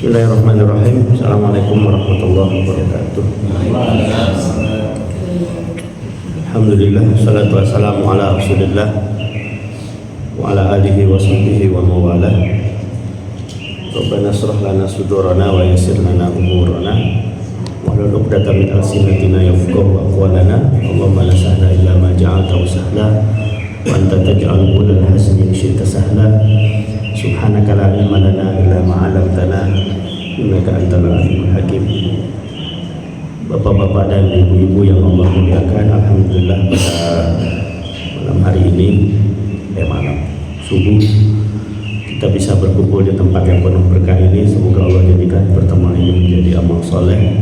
Bismillahirrahmanirrahim. Assalamualaikum warahmatullahi wabarakatuh. Alhamdulillah, salatu wassalamu ala rasulillah wa ala alihi wa sahbihi wa mawalah. Rabbana shrah lana sudurana wa yassir lana umurana wahlul 'uqdatam min alsinatina yafqahu aqwalana. Allahumma la sahla illa ma ja'altahu sahla wa anta taj'alul kullal hasanin syi'ta sahla. Subhanaka la ilma lana illa ma 'allamtana innaka antal alimul hakim. Bapak-bapak dan ibu-ibu yang Allah muliakan, alhamdulillah pada malam hari ini malam subuh kita bisa berkumpul di tempat yang penuh berkah ini. Semoga Allah jadikan pertemuan ini menjadi amal soleh.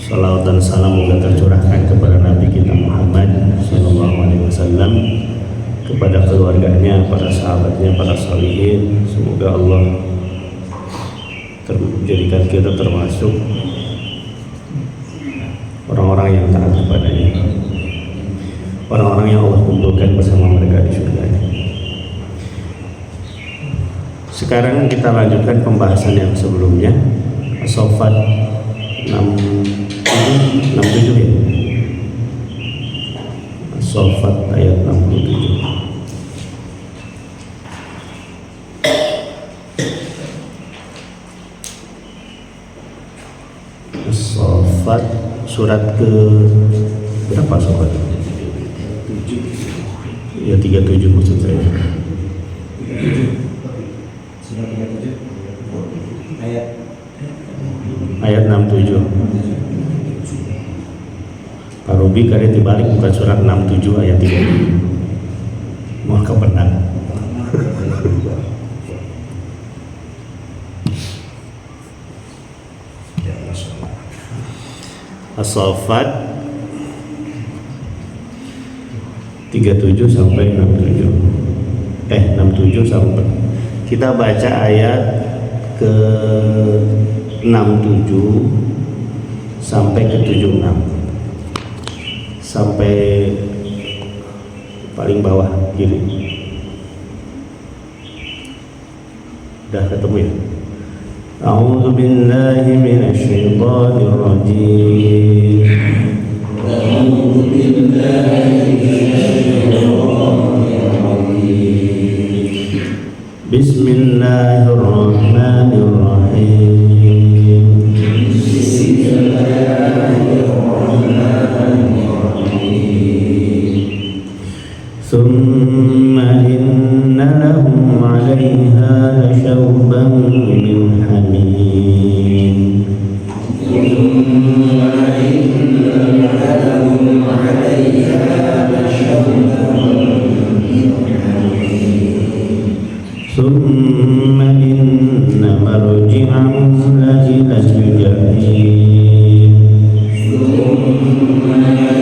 Salawat dan salam moga tercurahkan kepada Nabi kita Muhammad sallallahu alaihi wasallam, kepada keluarganya, para sahabatnya, para salihin. Semoga Allah menjadikan kita termasuk orang-orang yang taat kepadanya, orang-orang yang Allah kumpulkan bersama mereka di surganya. Sekarang kita lanjutkan pembahasan yang sebelumnya, As-Saffat 67 ya. As-Saffat ayat 67. As-Saffat surat ke berapa sobat? 7. Ya 37 maksud saya. Surat 37 ayat 67. Pak Rubi kali dibalik bukan surat 67 ayat 3. Mau kepenang. As-Saffat 37 sampai 67. 67 sampai kita baca ayat ke 67 sampai ke 76, sampai paling bawah kiri. Udah ketemu ya? A'udzu billahi minasy syaithanir rajim. A'udzu billahi minasy syaithanir rajim. Bismillahirrahmanirrahim. Tsumma inna lahum 'alaiha lashawban min hamim. Tsumma inna lahum 'alaiha lashawban min hamim. Tsumma inna marji'ahum la ila jahim. Tsumma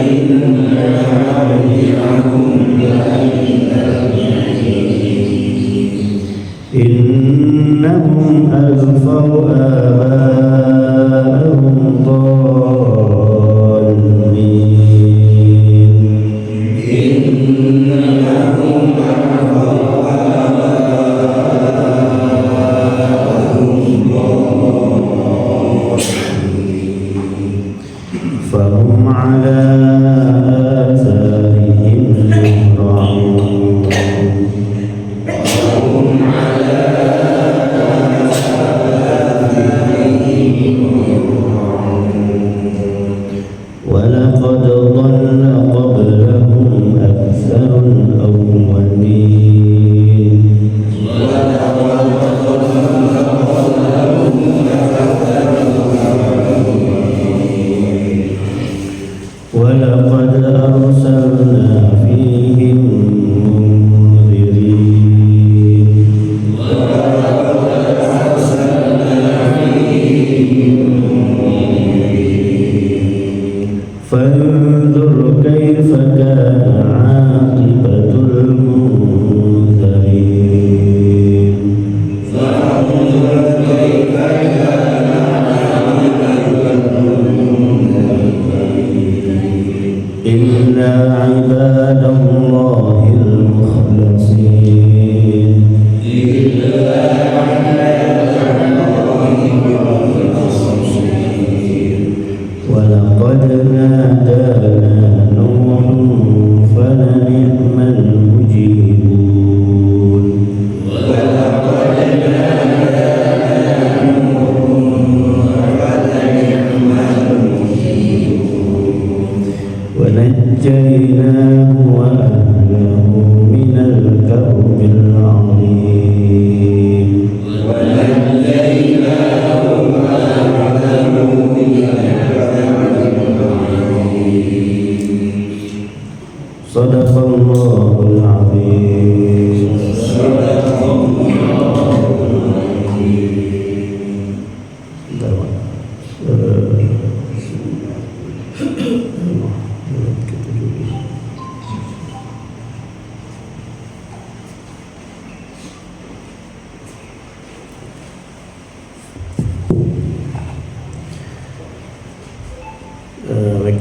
inna marji'ahum innahum alfaw aba'ahum dhalin. Innahum alfaw aba'ahum dhalin. Fahum ala atharihim yuhra'un. وَلَقَدْ ضَلَّ قَبْلَهُمْ أَكْثَرُ الْأَوَّلِينَ. وَلَقَدْ أَرْسَلْنَا فِيهِمْ فانظر كيف كان عاقبة المنذرين. فانظر كيف كان عاقبة المنذرين. إلا عباد الله المخلصين. إلا عباد الله Sadaqallahul azim.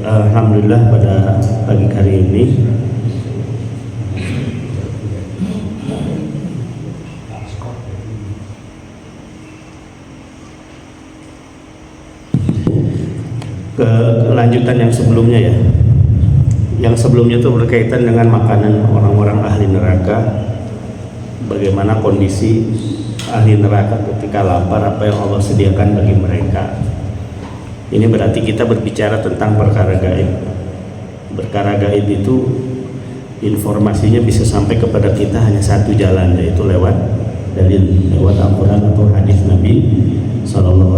Alhamdulillah pada pagi hari ini kelanjutan yang sebelumnya ya. Yang sebelumnya itu berkaitan dengan makanan orang-orang ahli neraka. Bagaimana kondisi ahli neraka ketika lapar, apa yang Allah sediakan bagi mereka. Ini berarti kita berbicara tentang perkara gaib. Perkara gaib itu informasinya bisa sampai kepada kita hanya satu jalan, yaitu lewat dalil, lewat Al-Quran atau hadis Nabi SAW.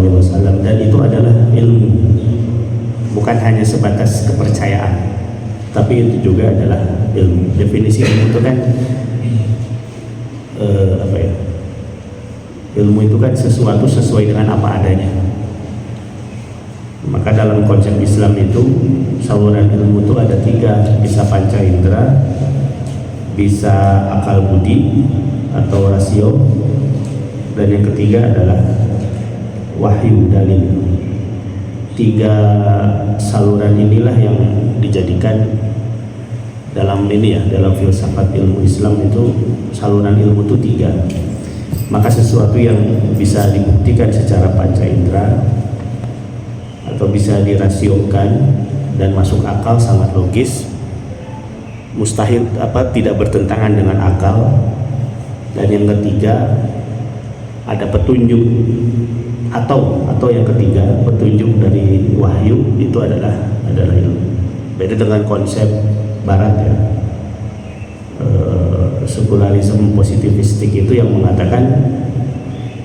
Dan itu adalah ilmu, bukan hanya sebatas kepercayaan, tapi itu juga adalah ilmu. Definisi ilmu itu kan apa ya? Ilmu itu kan sesuatu sesuai dengan apa adanya. Maka dalam konsep Islam itu saluran ilmu itu ada tiga, bisa panca indera, bisa akal budi atau rasio, dan yang ketiga adalah wahyu dalil. Tiga saluran inilah yang dijadikan dalam ini ya, dalam filsafat ilmu Islam itu saluran ilmu itu tiga. Maka sesuatu yang bisa dibuktikan secara panca indera atau bisa dirasiokan dan masuk akal, sangat logis, mustahil tidak bertentangan dengan akal. Dan yang ketiga ada petunjuk atau yang ketiga petunjuk dari wahyu, itu adalah ilmu. Beda dengan konsep barat ya, sekularisme positivistik itu yang mengatakan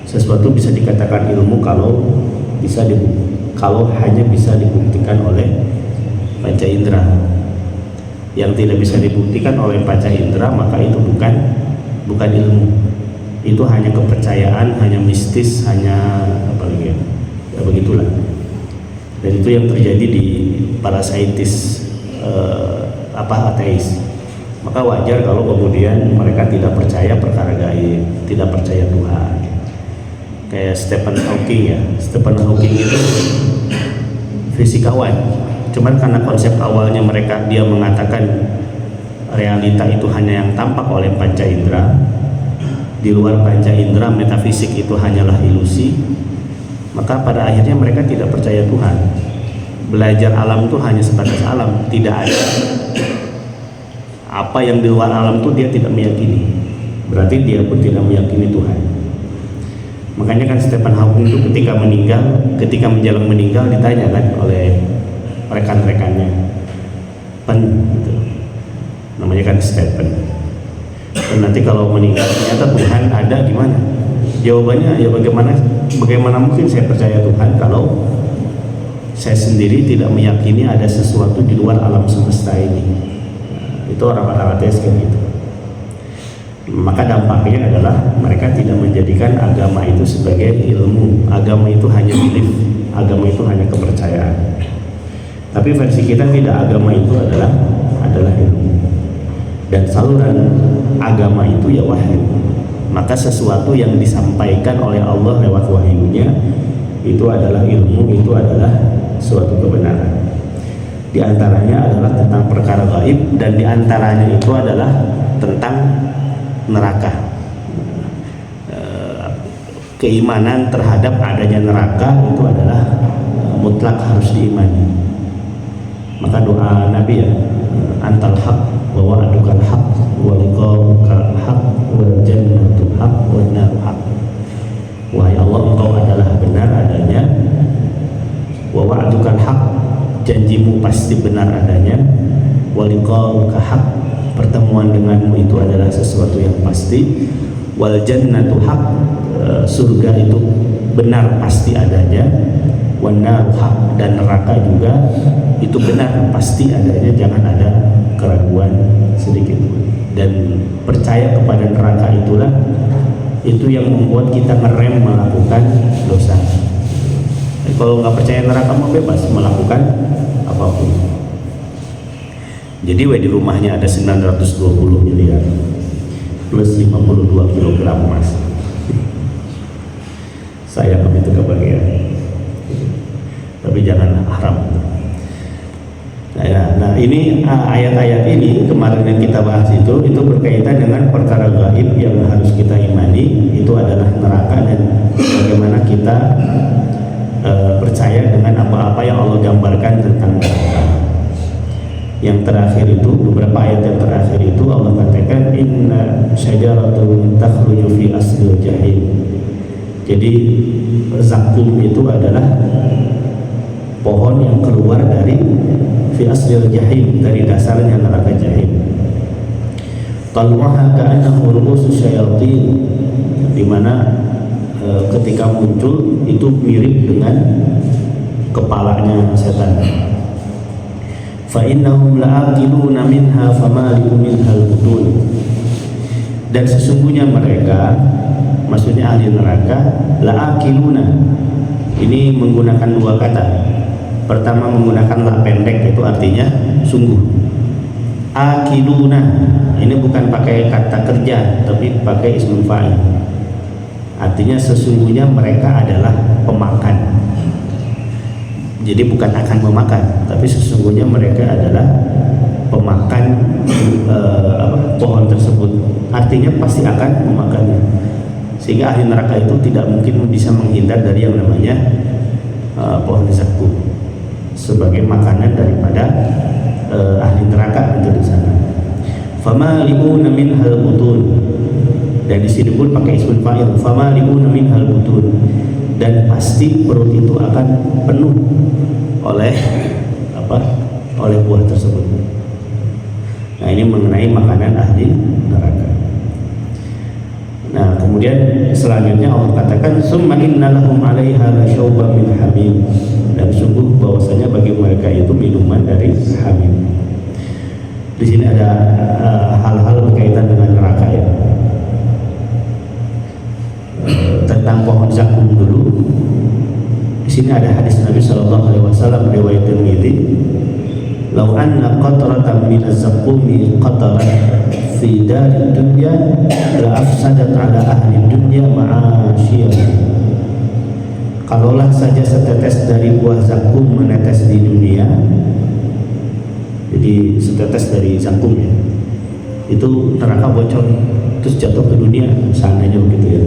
sesuatu bisa dikatakan ilmu kalau hanya bisa dibuktikan oleh panca indera. Yang tidak bisa dibuktikan oleh panca indera, maka itu bukan ilmu. Itu hanya kepercayaan, hanya mistis, hanya apa lagi ya begitulah. Dan itu yang terjadi di para saintis ateis. Maka wajar kalau kemudian mereka tidak percaya perkara gaib, tidak percaya Tuhan. Kayak Stephen Hawking ya. Stephen Hawking itu fisikawan. Cuman karena konsep awalnya dia mengatakan realita itu hanya yang tampak oleh panca indera. Di luar panca indera, metafisik itu hanyalah ilusi. Maka pada akhirnya mereka tidak percaya Tuhan. Belajar alam itu hanya sebatas alam, tidak ada apa yang di luar alam itu dia tidak meyakini. Berarti dia pun tidak meyakini Tuhan. Makanya kan Stephen Hawking itu ketika menjelang meninggal ditanya kan oleh rekan-rekannya, gitu. Namanya kan Stephen. Dan nanti kalau meninggal ternyata Tuhan ada, gimana? Jawabannya ya bagaimana mungkin saya percaya Tuhan kalau saya sendiri tidak meyakini ada sesuatu di luar alam semesta ini. Itu orang-orang ateis kayak gitu. Maka dampaknya adalah mereka tidak menjadikan agama itu sebagai ilmu. Agama itu hanya belief, agama itu hanya kepercayaan. Tapi versi kita tidak, agama itu adalah ilmu. Dan saluran agama itu ya wahyu. Maka sesuatu yang disampaikan oleh Allah lewat wahyunya itu adalah ilmu, itu adalah suatu kebenaran. Di antaranya adalah tentang perkara gaib, dan di antaranya itu adalah tentang neraka. Keimanan terhadap adanya neraka itu adalah mutlak, harus diimani. Maka doa Nabi ya, antal haq wa wa'dukal haq wa liqa'ukal haq wa jannatu haq wa nar haq. Wahai Allah, Engkau adalah benar adanya, wa wa'dukal haq, janjimu pasti benar adanya, wa liqa'ukal haq, pertemuan denganmu itu adalah sesuatu yang pasti, wal jannatu haq, surga itu benar pasti adanya, wan-naru haq, dan neraka juga itu benar pasti adanya, jangan ada keraguan sedikit pun. Dan percaya kepada neraka itulah itu yang membuat kita ngerem melakukan dosa. Kalau nggak percaya neraka mau bebas melakukan apapun. Jadi di rumahnya ada 920 miliar plus 52 kilogram emas. Saya begitu kebagian. Tapi jangan haram. Nah ini ayat-ayat ini kemarin yang kita bahas itu berkaitan dengan perkara gaib yang harus kita imani, itu adalah neraka dan bagaimana kita percaya dengan apa-apa yang Allah gambarkan tentang neraka. Yang terakhir itu, beberapa ayat yang terakhir itu Allah katakan inna syajaratun takhruju fi aslil jahim. Jadi zakum itu adalah pohon yang keluar dari fi aslil jahim, dari dasarnya neraka jahim. Talwaha ka'annahu ru'usus syayatin, di mana ketika muncul itu mirip dengan kepalanya setan. Fa innahum la'aqiluna minha famali'u minhal butun. Dan sesungguhnya mereka, maksudnya ahli neraka, la'aqiluna. Ini menggunakan dua kata. Pertama menggunakan la pendek, itu artinya sungguh. Akiluna, ini bukan pakai kata kerja tapi pakai ismul fa'il. Artinya sesungguhnya mereka adalah pemakan. Jadi bukan akan memakan, tapi sesungguhnya mereka adalah pemakan pohon tersebut. Artinya pasti akan memakannya. Sehingga ahli neraka itu tidak mungkin bisa menghindar dari yang namanya pohon zakum sebagai makanan daripada ahli neraka itu di sana. Famali'una minhal butun. Dan di sini pun pakai ismul fa'il, famali'una minhal butun. Dan pasti perut itu akan penuh oleh oleh buah tersebut. Nah, ini mengenai makanan ahli neraka. Nah, kemudian selanjutnya Allah katakan summa inna lahum 'alaiha lasyauban min hamim. Dan sungguh bahwasanya bagi mereka itu minuman dari hamim. Di sini ada hal-hal berkaitan dengan neraka ya. Tentang pohon zakum dulu. Di sini ada hadis Nabi Shallallahu Alaihi Wasallam riwayat Tirmidzi. Lau anna qatratan min az-zakumi qatarat fi dari dunya la afsadat ala ahli dunya ma'asyiyah. Kalaulah saja setetes dari buah zakum menetes di dunia, jadi setetes dari zakum ya, itu neraka bocor terus jatuh ke dunia, seandainya begitu ya,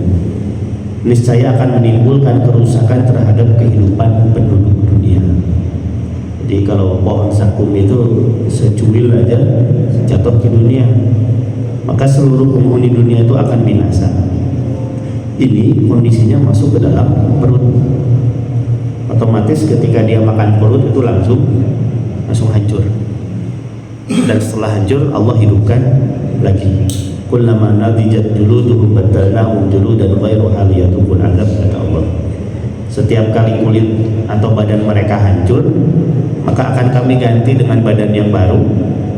niscaya akan menimbulkan kerusakan terhadap kehidupan penduduk dunia. Jadi kalau pohon zakum itu secuil aja jatuh ke dunia, maka seluruh penghuni dunia itu akan binasa. Ini kondisinya masuk ke dalam perut. Otomatis ketika dia makan perut itu langsung hancur. Dan setelah hancur Allah hidupkan lagi. Kullama nadijat juluduhum badalnahum juludan ghairuha liyadhuqul adzab, kata Allah. Setiap kali kulit atau badan mereka hancur, maka akan kami ganti dengan badan yang baru,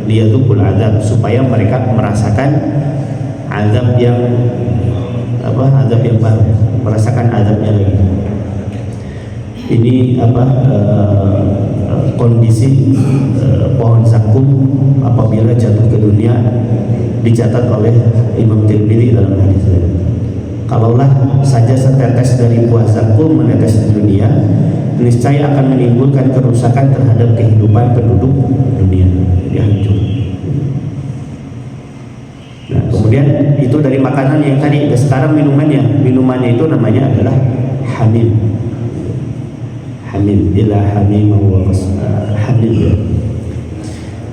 liyadhuqul adzab, supaya mereka merasakan azab yang azab yang baru, merasakan azabnya lagi. Ini kondisi pohon zakum apabila jatuh ke dunia dicatat oleh Imam Tirmidzi dalam hadisnya. Kalaulah saja setetes dari buah zakum menetes di dunia, niscaya akan menimbulkan kerusakan terhadap kehidupan penduduk dunia. Jadi hancur. Nah, kemudian itu dari makanan yang tadi. Sekarang minumannya itu namanya adalah hamim. Hamim, ila hamim wa hamim ya.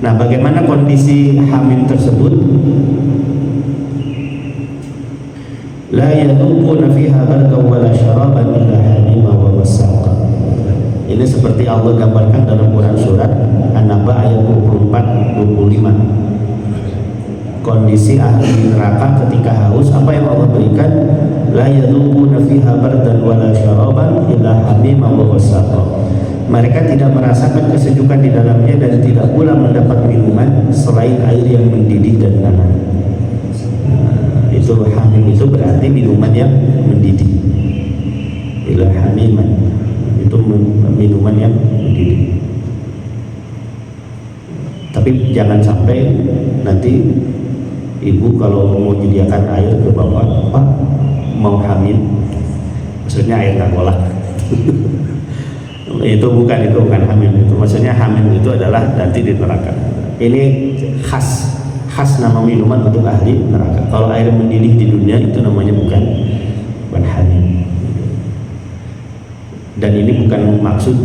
Nah, bagaimana kondisi hamim tersebut? La yadhuquna fiha bardan wala syaraban illa hamima wa wassaqa. Ini seperti Allah gambarkan dalam Quran surat An-Naba ayat 24-25. kondisi ahli neraka ketika haus, apa yang Allah berikan? La yadhuquna fiha bardan wala syaraban illa hamiman wa ghassaqa. Mereka tidak merasakan kesejukan di dalamnya dan tidak pula mendapat minuman selain air yang mendidih dan hangat. Itu hamim itu berarti minuman yang mendidih. Illa hamiman itu minuman yang mendidih. Tapi jangan sampai nanti ibu kalau mau menyediakan air ke bapak, Pak mau hamil, maksudnya air tengkolak. itu bukan hamil, itu maksudnya hamil itu adalah nanti di neraka. Ini khas nama minuman untuk ahli neraka. Kalau air mendidih di dunia itu namanya bukan hamil. Dan ini bukan maksud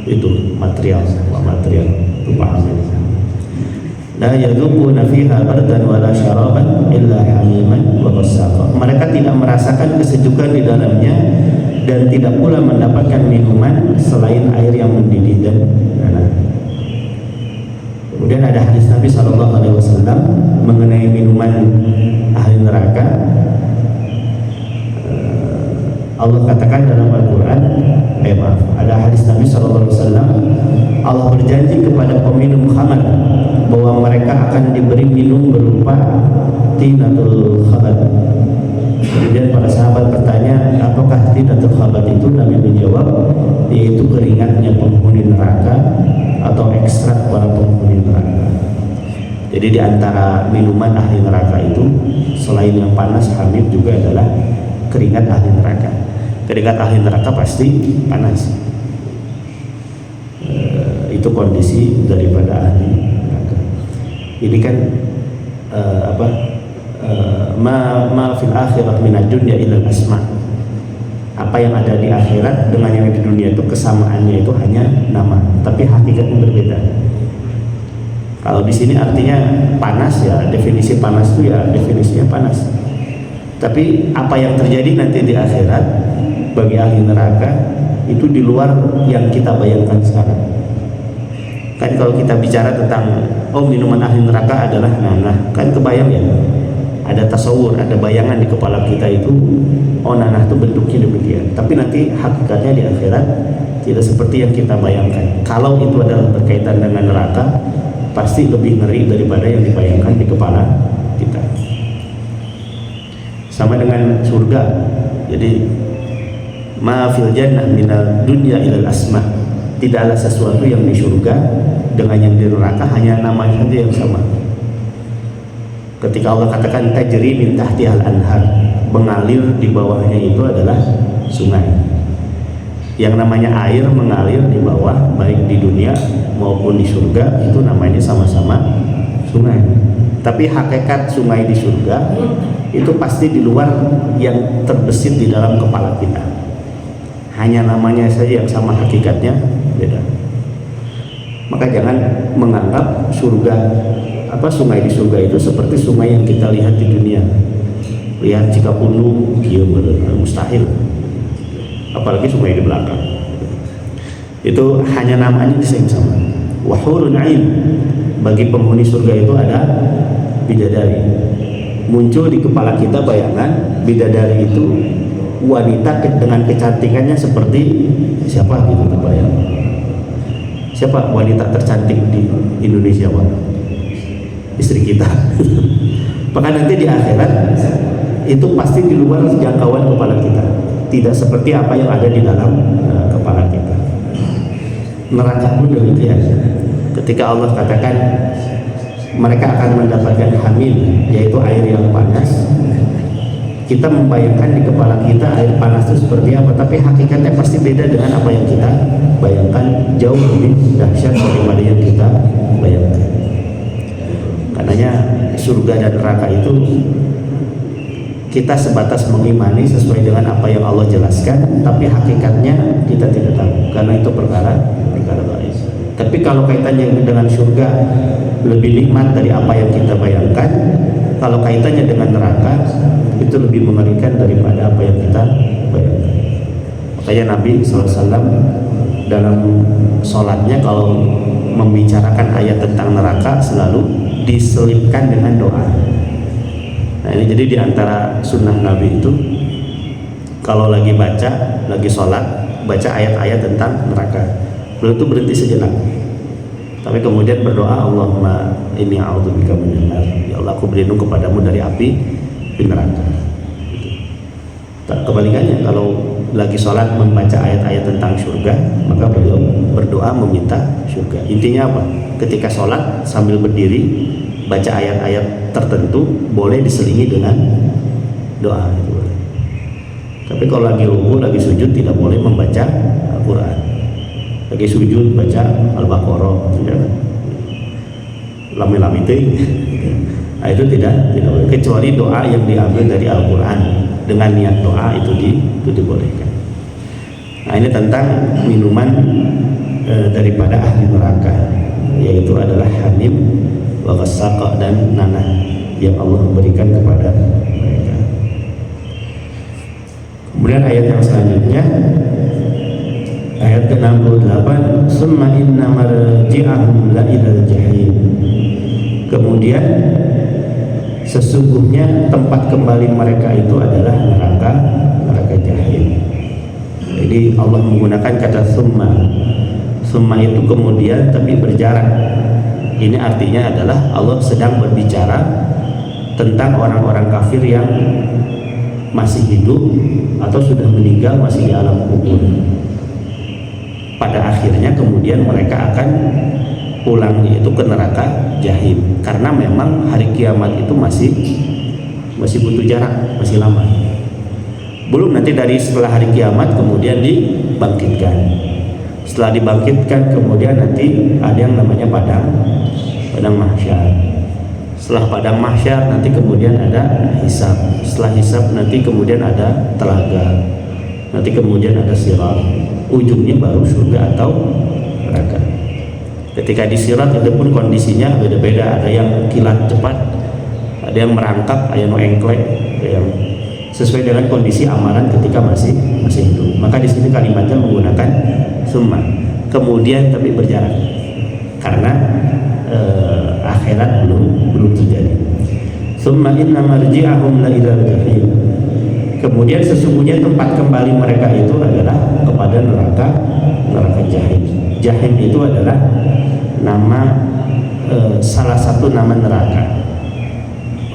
itu material rupa hamil. La yadhuquna fiha bardan wala syaraban illa hamiman wa ghassaqa. Mereka tidak merasakan kesejukan di dalamnya dan tidak pula mendapatkan minuman selain air yang mendidih dan hangat. Kemudian ada hadis Nabi SAW mengenai minuman ahli neraka. Allah katakan dalam Al-Quran, ada hadis Nabi SAW, Allah berjanji kepada peminum khamar bahwa mereka akan diberi minum berupa tinatul khabat. Kemudian para sahabat bertanya, apakah tinatul khabat itu? Nabi menjawab, yaitu keringatnya penghuni neraka atau ekstrak para penghuni neraka. Jadi di antara minuman ahli neraka itu selain yang panas hamid juga adalah keringat ahli neraka. Keringat ahli neraka pasti panas. Itu kondisi daripada ahli neraka. Ini kan ma fil akhirah minad dunya illa asma. Apa yang ada di akhirat dengan yang di dunia itu kesamaannya itu hanya nama, tapi hakikatnya berbeda. Kalau di sini artinya panas, ya definisi panas itu ya definisinya panas. Tapi apa yang terjadi nanti di akhirat bagi ahli neraka itu di luar yang kita bayangkan sekarang. Kan kalau kita bicara tentang minuman ahli neraka adalah nanah, kan kebayang ya, ada tasawur, ada bayangan di kepala kita itu, nanah itu bentuknya demikian. Tapi nanti hakikatnya di akhirat tidak seperti yang kita bayangkan. Kalau itu adalah berkaitan dengan neraka, pasti lebih ngeri daripada yang dibayangkan di kepala kita. Sama dengan surga. Jadi ma fil jannah minal dunya ilal asma. Tidaklah sesuatu yang di surga dengan yang di neraka, hanya namanya saja yang sama. Ketika Allah katakan tajri min tahtihal anhar, mengalir di bawahnya itu adalah sungai. Yang namanya air mengalir di bawah, baik di dunia maupun di surga, itu namanya sama-sama sungai. Tapi hakikat sungai di surga itu pasti di luar yang terbesit di dalam kepala kita. Hanya namanya saja yang sama, hakikatnya beda. Maka jangan menganggap sungai di surga itu seperti sungai yang kita lihat di dunia. Lihat Cikapundung, mustahil. Apalagi sungai di belakang. Itu hanya namanya yang sama. Wa hurun 'ain. Bagi penghuni surga itu ada bidadari. Muncul di kepala kita bayangan bidadari itu wanita dengan kecantikannya seperti siapa gitu, terbayang. Siapa wanita tercantik di Indonesia, Pak? Istri kita. Maka nanti di akhirat itu pasti di luar jangkauan kepala kita, tidak seperti apa yang ada di dalam kepala kita. Neraka pun demikian. Ketika Allah katakan mereka akan mendapatkan hamil, yaitu air yang panas, kita membayangkan di kepala kita air panas itu seperti apa, tapi hakikatnya pasti beda dengan apa yang kita bayangkan, jauh lebih dahsyat daripada yang kita bayangkan. Karenanya surga dan neraka itu kita sebatas mengimani sesuai dengan apa yang Allah jelaskan, tapi hakikatnya kita tidak tahu, karena itu perkara gaib. Tapi kalau kaitannya dengan surga lebih nikmat dari apa yang kita bayangkan, kalau kaitannya dengan neraka itu lebih mengerikan daripada apa yang kita bayangkan. Makanya Nabi SAW dalam sholatnya kalau membicarakan ayat tentang neraka selalu diselipkan dengan doa. Nah ini jadi diantara sunnah Nabi itu kalau lagi baca, lagi sholat, baca ayat-ayat tentang neraka, beliau itu berhenti sejenak, tapi kemudian berdoa, Allahumma inni a'udzubika minan nar, ya Allah aku berlindung kepadamu dari api neraka. Kebalikannya, kalau lagi sholat membaca ayat-ayat tentang surga, maka beliau berdoa meminta surga. Intinya apa? Ketika sholat sambil berdiri baca ayat-ayat tertentu boleh diselingi dengan doa. Tapi kalau lagi ruku, lagi sujud tidak boleh membaca Al-Quran. Lagi sujud baca Al-Baqarah, lami-lami nah, itu tidak boleh, kecuali doa yang diambil dari Al-Quran dengan niat doa itu dibolehkan. Nah ini tentang minuman daripada ahli neraka, yaitu adalah hamim wa ghassaqa dan nanah yang Allah berikan kepada mereka. Kemudian ayat yang selanjutnya, ayat ke-68, summa inna marji'ahum la ilal jahim. Kemudian sesungguhnya tempat kembali mereka itu adalah neraka jahim. Jadi Allah menggunakan kata summa itu kemudian tapi berjarak. Ini artinya adalah Allah sedang berbicara tentang orang-orang kafir yang masih hidup atau sudah meninggal, masih di alam kubur. Pada akhirnya kemudian mereka akan pulang yaitu ke neraka jahim, karena memang hari kiamat itu masih butuh jarak, masih lama. Belum nanti dari setelah hari kiamat kemudian dibangkitkan. Setelah dibangkitkan kemudian nanti ada yang namanya padang mahsyar. Setelah padang mahsyar nanti kemudian ada hisab. Setelah hisab nanti kemudian ada telaga. Nanti kemudian ada sirat. Ujungnya baru surga atau neraka. Ketika di sirat itu pun kondisinya beda-beda. Ada yang kilat cepat, ada yang merangkak, ada yang engklek, ada yang sesuai dengan kondisi amalan ketika masih hidup. Maka di sini kalimatnya menggunakan summa, kemudian tapi berjarak, karena akhirat belum terjadi. Summa inna marji'ahum la ilal jahim. Kemudian sesungguhnya tempat kembali mereka itu adalah kepada neraka jahim. Jahim itu adalah nama salah satu nama neraka.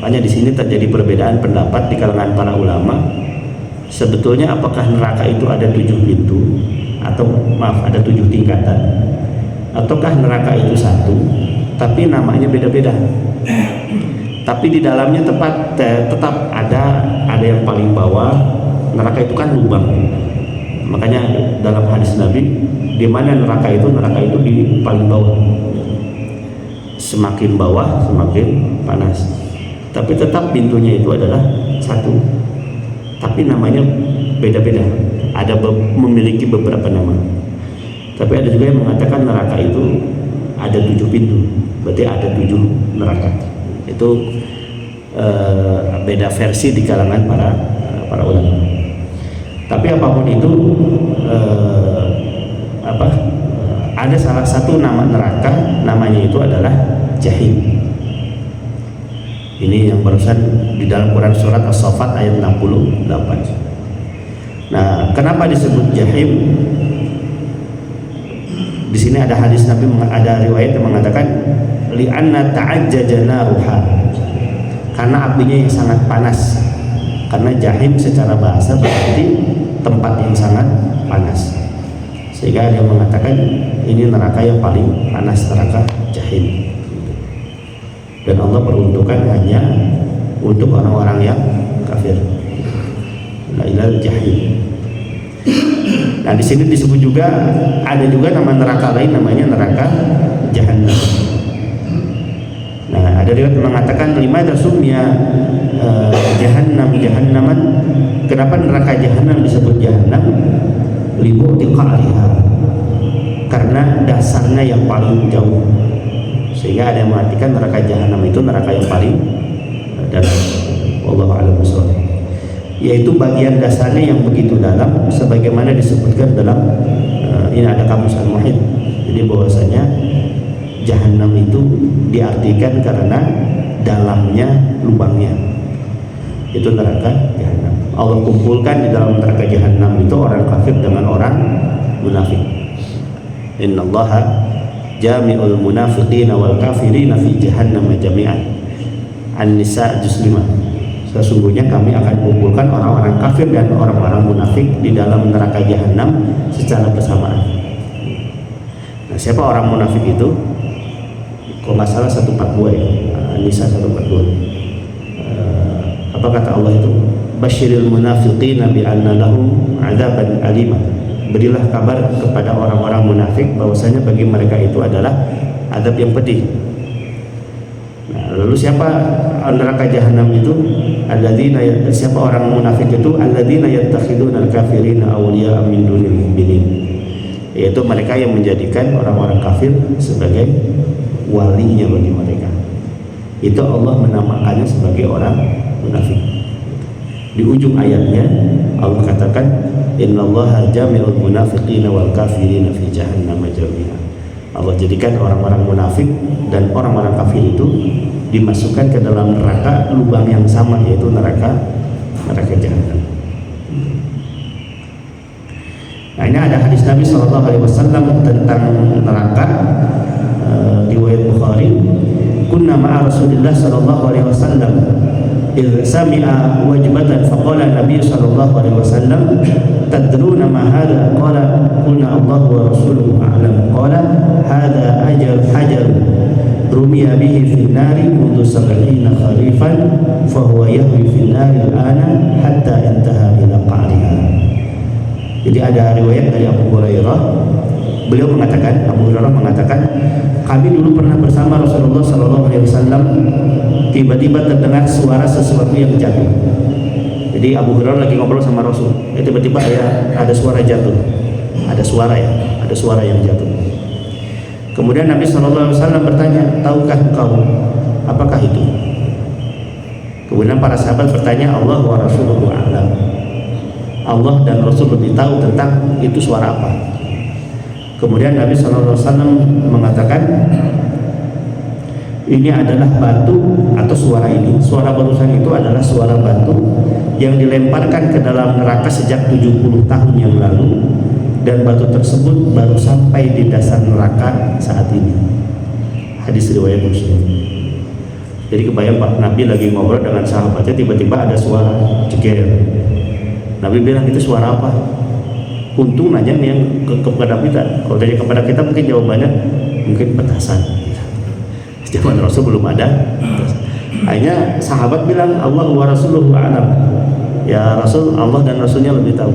Makanya di sini terjadi perbedaan pendapat di kalangan para ulama. Sebetulnya apakah neraka itu ada 7 pintu atau ada 7 tingkatan, ataukah neraka itu satu tapi namanya beda-beda. Tapi di dalamnya tetap ada yang paling bawah. Neraka itu kan lubang. Makanya dalam hadis Nabi, di mana neraka itu di paling bawah. Semakin bawah semakin panas. Tapi tetap pintunya itu adalah satu. Tapi namanya beda-beda. Memiliki beberapa nama. Tapi ada juga yang mengatakan neraka itu ada 7 pintu. Berarti ada 7 neraka. Itu beda versi di kalangan para ulama. Tapi apapun itu ada salah satu nama neraka, namanya itu adalah jahim. Ini yang barusan di dalam Quran surat As-Saffat ayat 68. Nah, kenapa disebut jahim? Di sini ada hadis Nabi, ada riwayat yang mengatakan li'anna ta'ajjaja naruha, karena apinya yang sangat panas. Karena jahim secara bahasa berarti tempat yang sangat panas, sehingga ada yang mengatakan ini neraka yang paling panas, neraka jahim. Dan Allah peruntukan hanya untuk orang-orang yang kafir. La ilal jahim. Nah di sini disebut juga, ada juga nama neraka lain namanya neraka jahannam. Nah ada riwayat mengatakan limada sumya jahannaman. Kenapa neraka jahannam disebut jahannam? Libu'ti qa'riha, karena dasarnya yang paling jauh. Sehingga ada yang mengatakan neraka jahanam itu neraka yang paling dalam. Wallahu a'lam bishawab. Yaitu bagian dasarnya yang begitu dalam, sebagaimana disebutkan dalam ini ada kamus Al-Muhit. Jadi bahwasanya Jahannam itu diartikan karena dalamnya lubangnya, itu neraka Jahannam. Allah kumpulkan di dalam neraka Jahannam itu orang kafir dengan orang munafik. Innallaha jami'ul munafiqina wal kafirina fi jahannam jami'an. An-Nisa juz 5. Sesungguhnya kami akan kumpulkan orang-orang kafir dan orang-orang munafik di dalam neraka Jahannam secara bersamaan. Nah, siapa orang munafik itu? Kalau nggak salah 142 ya, An-Nisa 142. Apa kata Allah itu? Basyiril munafiqina bi anna lahum 'adzaban alima. Berilah kabar kepada orang-orang munafik bahwasanya bagi mereka itu adalah azab yang pedih. Nah, lalu siapa neraka Jahannam itu? Alladzina, siapa orang munafik itu? Alladzina yattakhiduna al-kafirina awliya'a min dunil mu'minin. Yaitu mereka yang menjadikan orang-orang kafir sebagai walinya bagi mereka. Itu Allah menamakannya sebagai orang munafik. Di ujung ayatnya Allah katakan innallaha jami'ul munafiqina wal kafirina fi jahannam jami'a. Allah jadikan orang-orang munafik dan orang-orang kafir itu dimasukkan ke dalam neraka lubang yang sama, yaitu neraka Jahannam. Nah, ini ada hadis Nabi SAW tentang neraka, riwayat Bukhari. Kunna ma'a Rasulillah SAW idh sami'a wajbatan faqala Nabi SAW tadruna ma hadha? Qala qulna Allah wa rasuluhu a'lam. Qala hadha hajar rumiya bihi fi an-nari mundu 70 kharifan fa huwa yahwi fi an-nari al-ana hatta intaha ila qa'riha. Jadi ada riwayat dari Abu Hurairah, beliau mengatakan, Abu Hurairah mengatakan, kami dulu pernah bersama Rasulullah SAW, tiba-tiba terdengar suara sesuatu yang jatuh. Jadi Abu Hurairah lagi ngobrol sama Rasul, tiba-tiba ada suara jatuh, ada suara yang jatuh. Kemudian Nabi SAW bertanya, tahukah engkau apakah itu? Kemudian para sahabat bertanya, Allah wa rasuluhu a'lam. Allah dan Rasul lebih tahu tentang itu suara apa. Kemudian Nabi SAW mengatakan, ini adalah batu atau suara barusan itu adalah suara batu yang dilemparkan ke dalam neraka sejak 70 tahun yang lalu, dan batu tersebut baru sampai di dasar neraka saat ini. Hadis riwayat Muslim. Jadi kebayang Pak, Nabi lagi ngobrol dengan sahabatnya, tiba-tiba ada suara jeger. Nabi bilang, itu suara apa? Untung nanya yang kepada kita. Kalau tanya kepada kita mungkin jawabannya mungkin petasan. Zaman Rasul belum ada. Akhirnya sahabat bilang, Allah wa rasuluhu a'lam. Ya Rasul, Allah dan Rasulnya lebih tahu.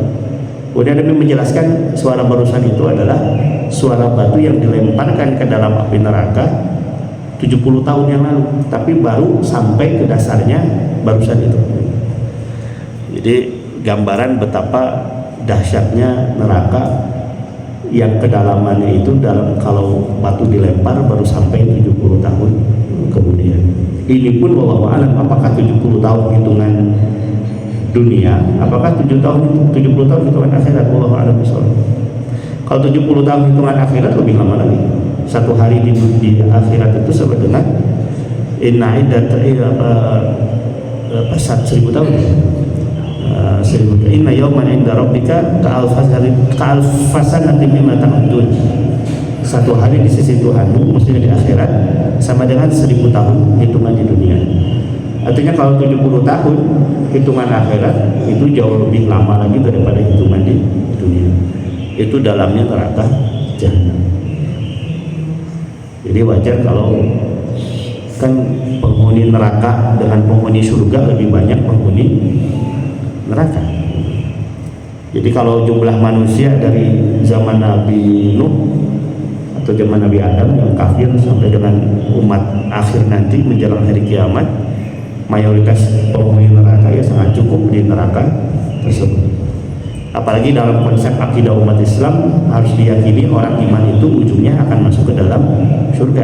Kemudian Nabi menjelaskan suara barusan itu adalah suara batu yang dilemparkan ke dalam api neraka 70 tahun yang lalu, tapi baru sampai ke dasarnya barusan itu. Jadi gambaran betapa dahsyatnya neraka yang kedalamannya itu kalau batu dilempar baru sampai 70 tahun kemudian. Ini pun wallahu a'lam apakah 70 tahun hitungan dunia, apakah 70 tahun hitungan akhirat, wallahu a'lam bishawab. Kalau 70 tahun hitungan akhirat lebih lama lagi. Satu hari di akhirat itu sama dengan inna iddat 1000 tahun. Inna yawman inda rabbika ka'alfasanati mimma ta'udun. Satu hari di sisi Tuhanmu, maksudnya di akhirat, sama dengan 1000 tahun hitungan di dunia. Artinya kalau 70 tahun hitungan akhirat itu jauh lebih lama lagi daripada hitungan di dunia. Itu dalamnya neraka Jahannam. Jadi wajar kalau kan penghuni neraka dengan penghuni surga lebih banyak penghuni neraka. Jadi kalau jumlah manusia dari zaman Nabi Nuh atau zaman Nabi Adam yang kafir sampai dengan umat akhir nanti menjelang hari kiamat, mayoritas penghuni neraka ya sangat cukup di neraka tersebut. Apalagi dalam konsep akidah umat Islam harus diyakini orang iman itu ujungnya akan masuk ke dalam surga.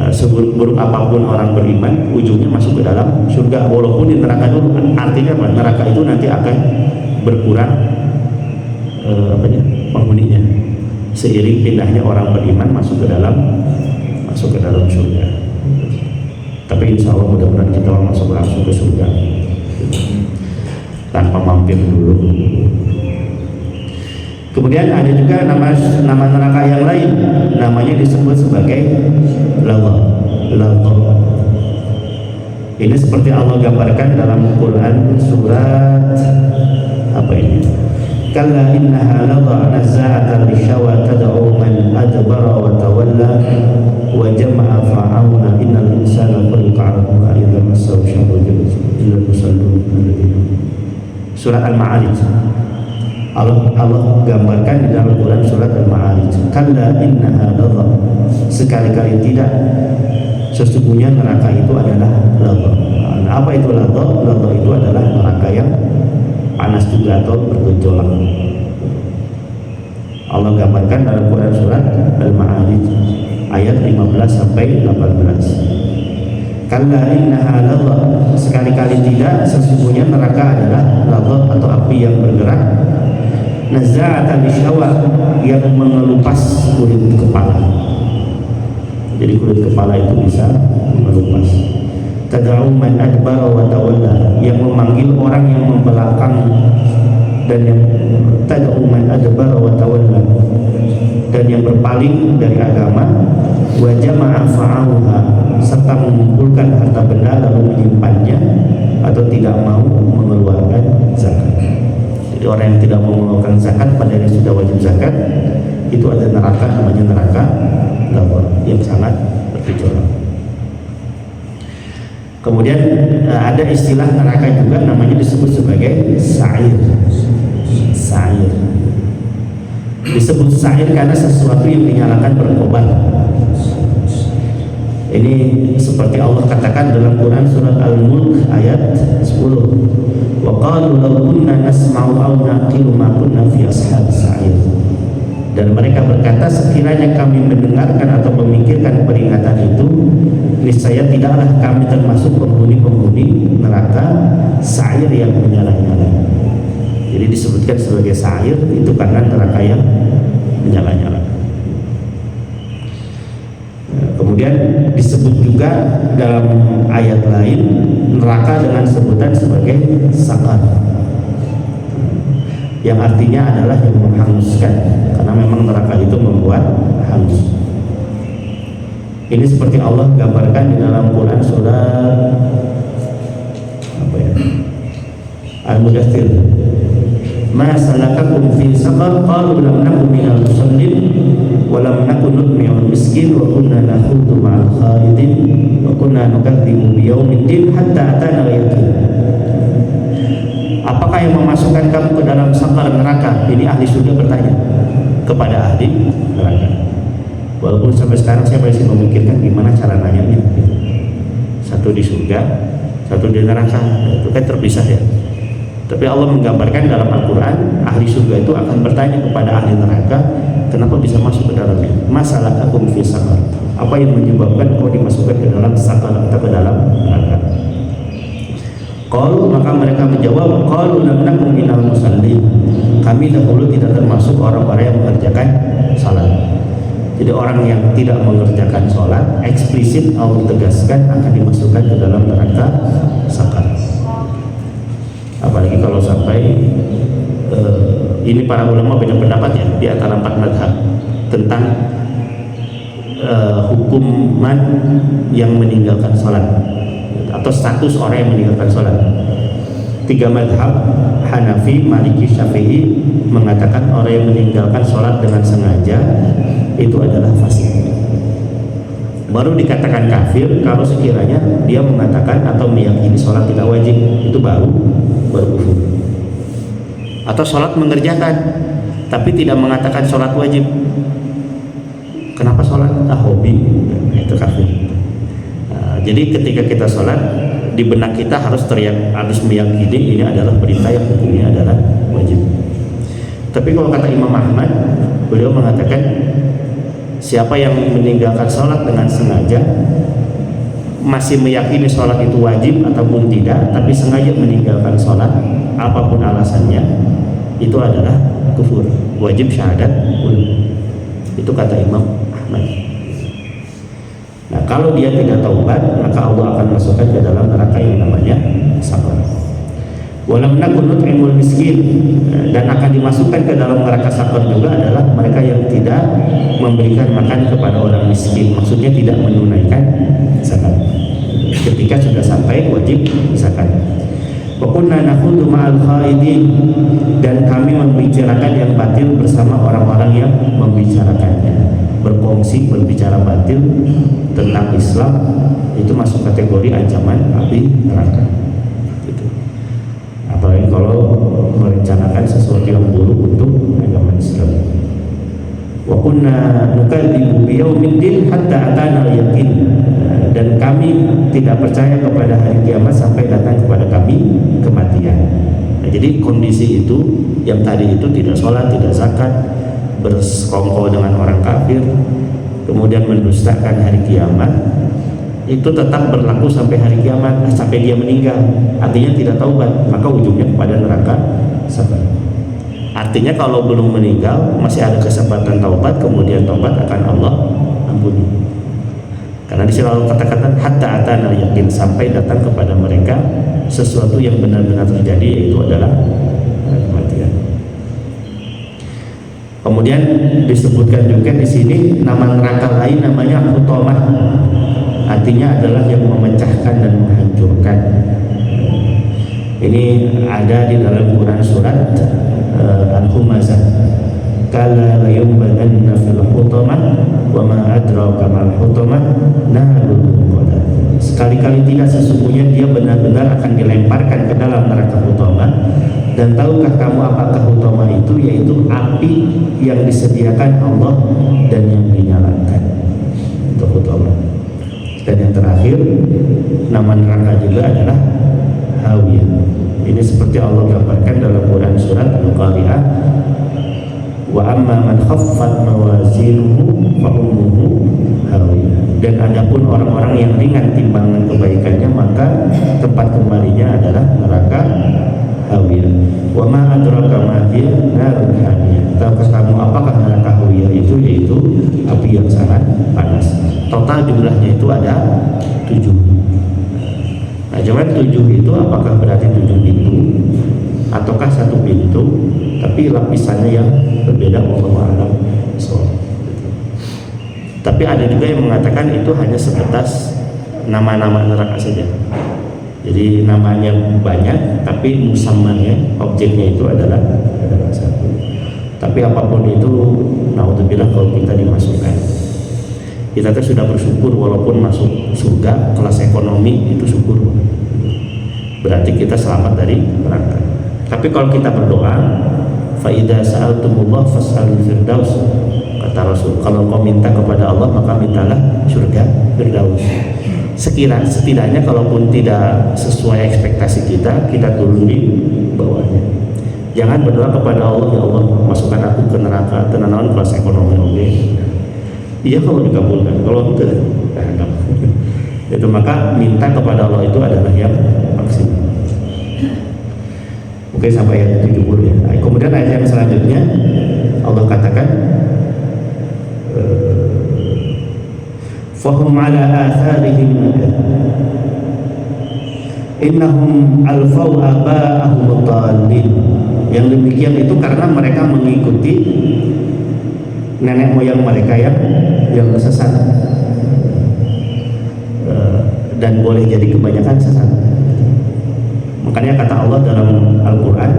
Seburuk apapun orang beriman, ujungnya masuk ke dalam surga walaupun di neraka dulu. Artinya apa? Neraka itu nanti akan berkurang penghuninya seiring pindahnya orang beriman masuk ke dalam surga. Tapi insya Allah mudah-mudahan kita masuk langsung ke surga tanpa mampir dulu. Kemudian ada juga nama neraka yang lain, namanya disebut sebagai Ladha. Ini seperti Allah gambarkan dalam Quran surat apa ini? Kalla innaha ladha nazza'atan lishawa tad'u man adbara wa tawalla wa jama'a fa'auna innal insana khuliqa 'aluqa idza massahu syarru illa musallun. Surat Al-Ma'arij. Allah gambarkan di dalam Quran surat Al-Ma'arij. Kalla innaha ladha, sekali-kali tidak, sesungguhnya neraka itu adalah ladha. Nah, apa itu ladha? Ladha itu adalah neraka yang panas juga atau bergejolak. Allah gambarkan dalam Quran surat Al-Ma'arij ayat 15 sampai 18. Kalla innaha ladha, sekali-kali tidak, sesungguhnya neraka adalah ladha atau api yang bergerak, nazza'atan lishawa, yang mengelupas kulit kepala. Jadi kulit kepala itu bisa melupas. Tad'u man adbara wa tawalla, yang memanggil orang yang membelakang dan yang tad'u man adbara wa tawalla, dan yang berpaling dari agama, wa jama'a fa'auha, serta mengumpulkan harta benda lalu menyimpannya atau tidak mau mengeluarkan zakat. Jadi orang yang tidak mau mengeluarkan zakat padahal sudah wajib zakat, itu ada neraka, namanya neraka ladha yang sangat bergejolak. Kemudian ada istilah neraka juga, namanya disebut sebagai sa'ir. Sa'ir disebut sa'ir karena sesuatu yang dinyalakan berkobar. Ini seperti Allah katakan dalam Quran surat Al-Mulk ayat 10. Wa qalu law kunna nasma'u aw naqilu ma kunna fi ashabis sa'ir. Dan mereka berkata, sekiranya kami mendengarkan atau memikirkan peringatan itu, niscaya tidaklah kami termasuk penghuni-penghuni neraka sa'ir yang menyala-nyala. Jadi disebutkan sebagai sa'ir itu karena neraka yang menyala-nyala. Kemudian disebut juga dalam ayat lain neraka dengan sebutan sebagai sakar, yang artinya adalah yang menghanguskan, karena memang neraka itu membuat hangus. Ini seperti Allah gambarkan di dalam Quran surat apa ya? Al-Mudaththir. Ma salakakum fi saqar, qalu lam nakum minal musallin wa lam nakun nut'imul miskin wa kunna nakhudu ma'al khaidin wa kunna nukadzibu biyaumiddin hatta atana al-yaqin. Apakah yang memasukkan kamu ke dalam sakar neraka? Ini ahli surga bertanya kepada ahli neraka. Walaupun sampai sekarang saya masih memikirkan gimana cara nanyanya. Satu di surga, satu di neraka, itu kan terpisah ya. Tapi Allah menggambarkan dalam Al-Quran, ahli surga itu akan bertanya kepada ahli neraka, kenapa bisa masuk ke dalamnya? Masalah akum fi sakar. Apa yang menyebabkan kau dimasukkan ke dalam sakar atau ke dalam neraka? Qalu, maka mereka menjawab, qalu lam nakum minal musallin. Kami dahulu tidak termasuk orang-orang yang mengerjakan salat. Jadi orang yang tidak mengerjakan salat, eksplisit Allah tegaskan akan dimasukkan ke dalam neraka sakar. Apalagi kalau sampai ini para ulama beda pendapat ya di antara 4 mazhab tentang hukuman yang meninggalkan salat atau status orang yang meninggalkan sholat. 3 mazhab, Hanafi, Maliki, Syafi'i, mengatakan orang yang meninggalkan sholat dengan sengaja itu adalah fasik. Baru dikatakan kafir kalau sekiranya dia mengatakan atau meyakini sholat tidak wajib, itu baru kufur. Atau sholat mengerjakan tapi tidak mengatakan sholat wajib, kenapa sholat? Hobi, itu kafir. Jadi ketika kita sholat, di benak kita harus meyakini ini adalah perintah yang hukumnya adalah wajib. Tapi kalau kata Imam Ahmad, beliau mengatakan siapa yang meninggalkan sholat dengan sengaja, masih meyakini sholat itu wajib ataupun tidak, tapi sengaja meninggalkan sholat, apapun alasannya, itu adalah kufur, wajib syahadat. Itu kata Imam Ahmad. Nah, kalau dia tidak taubat, maka Allah akan masukkan ke dalam neraka yang namanya sakar. Walam nakun nut'imul miskin, dan akan dimasukkan ke dalam neraka sakar juga adalah mereka yang tidak memberikan makan kepada orang miskin, maksudnya tidak menunaikan zakat. Ketika sudah sampai wajib zakat. Wa kunna nakhudu ma'al khaidin, dan kami membicarakan yang batil bersama orang-orang yang membicarakannya. Berkongsi, berbicara batil tentang Islam itu masuk kategori ancaman api neraka. Gitu. Apalagi kalau merencanakan sesuatu yang buruk untuk agama Islam. Wa kunna nukadzibu biyaumiddin hatta atana al-yaqin, dan kami tidak percaya kepada hari kiamat sampai datang kepada kami kematian. Nah, jadi kondisi itu yang tadi itu tidak sholat, tidak zakat, bersekongkol dengan orang kafir, kemudian mendustakan hari kiamat, itu tetap berlaku sampai hari kiamat, sampai dia meninggal. Artinya tidak taubat, maka ujungnya kepada neraka sakar. Artinya kalau belum meninggal masih ada kesempatan taubat, kemudian taubat akan Allah ampuni. Karena di sini Allah kata-kata hatta atana yakin, sampai datang kepada mereka sesuatu yang benar-benar terjadi, yaitu adalah kematian. Kemudian disebutkan juga di sini nama neraka lain namanya Hutamah, artinya adalah yang memecahkan dan menghancurkan. Ini ada di dalam Quran surat Al-Humazah. Kala layumbananna fil hutamah wa ma adraka mal hutamah narul muqadah. Sekali-kali tidak, sesungguhnya dia benar-benar akan dilemparkan ke dalam neraka hutamah. Dan tahukah kamu apakah hutamah itu? Yaitu api yang disediakan Allah dan yang dinyalakan. Itu hutamah. Dan yang terakhir, nama neraka juga adalah Hawiyah. Ini seperti Allah gambarkan dalam Quran surat Al-Qari'ah. Wa amma man khaffat mawazinuhu fa ummuhu hawiyah. Dan adapun orang-orang yang ringan timbangan kebaikannya, maka tempat kembalinya adalah neraka hawiyah. Wa ma adraka ma hiya narun hamiyah. Tahukah kamu apakah neraka hawiyah itu? Yaitu api yang sangat panas. Total jumlahnya itu ada 7. Nah, jawaban 7 itu apakah berarti 7 pintu ataukah 1 pintu, tapi lapisannya yang berbeda, wallahu a'lam bishawab. Tapi ada juga yang mengatakan itu hanya sebatas nama-nama neraka saja. Jadi namanya banyak, tapi musammannya, objeknya itu adalah satu. Tapi apapun itu, naudzubillah kalau kita dimasukkan, kita tuh sudah bersyukur walaupun masuk surga kelas ekonomi, itu syukur. Berarti kita selamat dari neraka. Tapi kalau kita berdoa, fa idza sa'altumullah fas'alul firdaus, kata Rasul, kalau kau minta kepada Allah maka mintalah surga firdaus. Setidaknya kalaupun tidak sesuai ekspektasi kita, kita turun di bawahnya. Jangan berdoa kepada Allah, ya Allah masukkan aku ke neraka tenanan kelas ekonomi. Oke. Iya kalau dikabulkan, kalau enggak, enggak. Itu maka minta kepada Allah itu adalah yang maksimal. Oke, sampai ayat 70 ya. Kemudian ayat yang selanjutnya Allah katakan, fahum ala atharihim innahum alfau aba'ahum dhalin. Yang demikian itu karena mereka mengikuti nenek moyang mereka yang sesat, dan boleh jadi kebanyakan sesat. Makanya kata Allah dalam Al-Quran,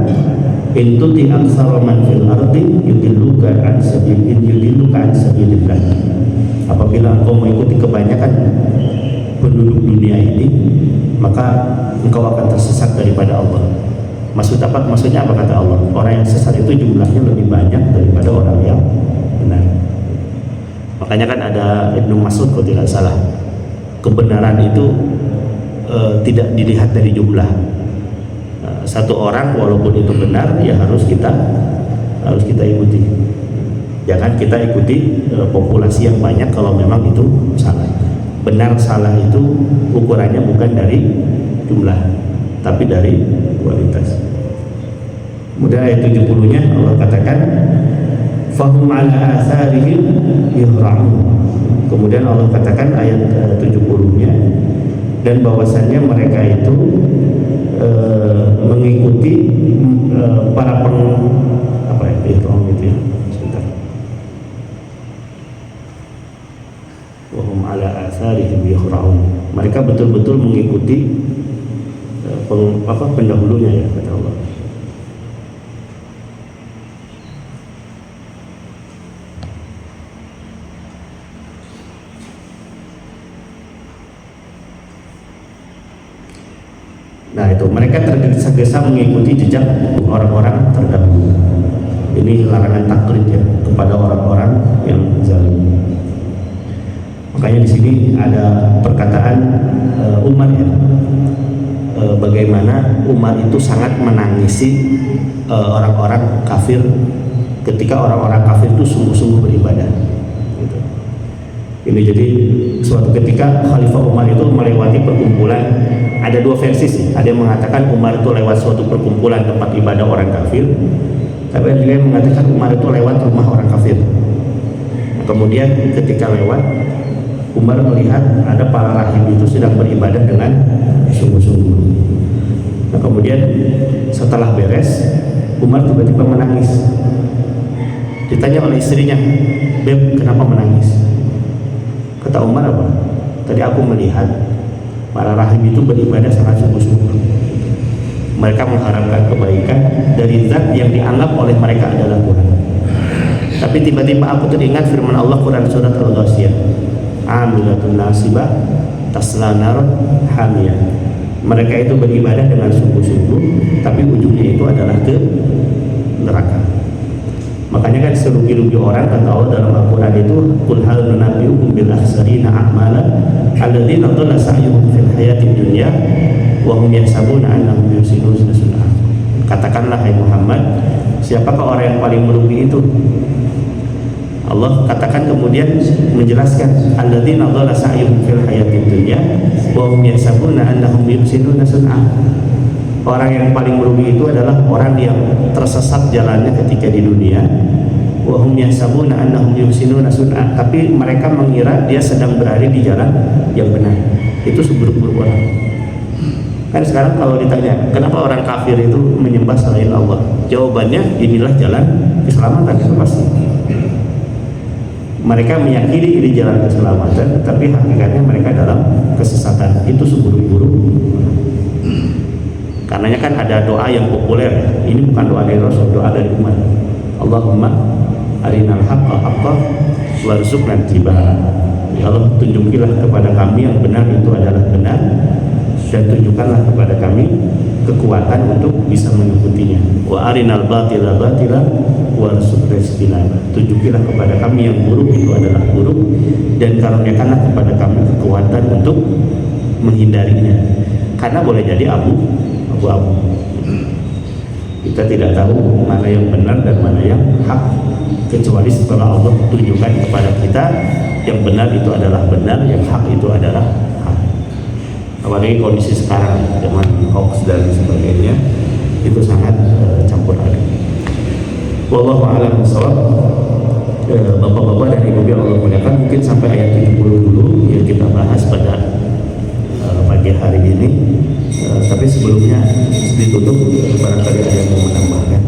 in tuti aktsara man fil ardi yudilluka an sabilillah. Apabila engkau mengikuti kebanyakan penduduk dunia ini, maka engkau akan tersesat daripada Allah. Maksudnya apa kata Allah? Orang yang sesat itu jumlahnya lebih banyak daripada orang yang benar. Makanya kan ada Ibnu Mas'ud kalau tidak salah, kebenaran itu tidak dilihat dari jumlah. Satu orang walaupun itu benar, ya harus kita ikuti. Jangan kita ikuti populasi yang banyak kalau memang itu salah. Benar salah itu ukurannya bukan dari jumlah, tapi dari kualitas. Kemudian ayat 70-nya Allah katakan, fahum ala atharihim yuhra'un. Kemudian Allah katakan ayat 70-nya, dan bahwasannya mereka itu mengikuti para apa ya, ihram itu ya. Sebentar. Wahum ala atharihim yuhra'un. Mereka betul-betul mengikuti pendahulunya ya, kata Allah. Nah itu, mereka tergesa-gesa mengikuti jejak orang-orang terdahulu. Ini larangan taklid ya kepada orang-orang yang zalim. Makanya di sini ada perkataan Umar ya, bagaimana Umar itu sangat menangisi orang-orang kafir ketika orang-orang kafir itu sungguh-sungguh beribadah. Gitu. Ini jadi suatu ketika Khalifah Umar itu melewati perkumpulan. Ada dua versi sih. Ada yang mengatakan Umar itu lewat suatu perkumpulan tempat ibadah orang kafir. Tapi ada juga yang mengatakan Umar itu lewat rumah orang kafir. Nah, kemudian ketika lewat, Umar melihat ada para rahib itu sedang beribadah dengan sungguh-sungguh. Nah, kemudian setelah beres, Umar tiba-tiba menangis. Ditanya oleh istrinya, "Beb, kenapa menangis?" Kata Umar, "Apa? Tadi aku melihat para rahib itu beribadah sangat sungguh-sungguh. Mereka mengharapkan kebaikan dari zat yang dianggap oleh mereka adalah Tuhan. Tapi tiba-tiba aku teringat firman Allah Quran surat Al-Ghasyiyah, 'amilatun nasibah tasla naran hamiyah." Mereka itu beribadah dengan sungguh-sungguh, tapi ujungnya itu adalah ke neraka. Makanya kan serugi-rugi orang, kata Allah dalam Al-Quran itu, "Qul hal nunabbi'ukum bil akhsarina a'mala alladzina dhalla sa'yuhum fil hayatid dunya wa hum yahsabuna annahum yuhsinuna sun'a." Katakanlah hai Muhammad, siapakah orang yang paling merugi itu? Allah katakan kemudian menjelaskan, alladzina dhalla sa'yuhum fil hayatid dunya wa hum yahsabuna annahum yuhsinuna sun'a. Orang yang paling merugi itu adalah orang yang tersesat jalannya ketika di dunia. Wa hum yahsabuna annahum yuhsinuna sun'a, tapi mereka mengira dia sedang berada di jalan yang benar. Itu seburuk-buruk orang. Kan sekarang kalau ditanya, kenapa orang kafir itu menyembah selain Allah? Jawabannya, inilah jalan keselamatan, itu pasti. Mereka meyakini ini jalan keselamatan, tapi hakikatnya mereka dalam kesesatan. Itu seburuk-buruk. Karenanya kan ada doa yang populer. Ini bukan doa dari Rasul, doa dari umat. Allahumma arinal haqqa haqqan warzuqna ittiba'ah. Ya Allah, tunjukilah kepada kami yang benar itu adalah benar, dan tunjukkanlah kepada kami kekuatan untuk bisa mengikutinya. Wa arinal batila batila warzuqna ijtinabah. Tunjukilah kepada kami yang buruk itu adalah buruk, dan karuniakanlah kepada kami kekuatan untuk menghindarinya. Karena boleh jadi abu-abu. Kita tidak tahu mana yang benar dan mana yang hak, kecuali setelah Allah tunjukkan kepada kita yang benar itu adalah benar, yang hak itu adalah hak. Apalagi kondisi sekarang zaman hoax dan sebagainya, itu sangat campur aduk. Wallahu a'lam bishawab. Bapak-bapak dan ibu yang Allah muliakan, mungkin sampai ayat 70 dulu yang kita bahas pada pagi hari ini. Tapi sebelumnya ditutup, barangkali ada yang mau menambahkan.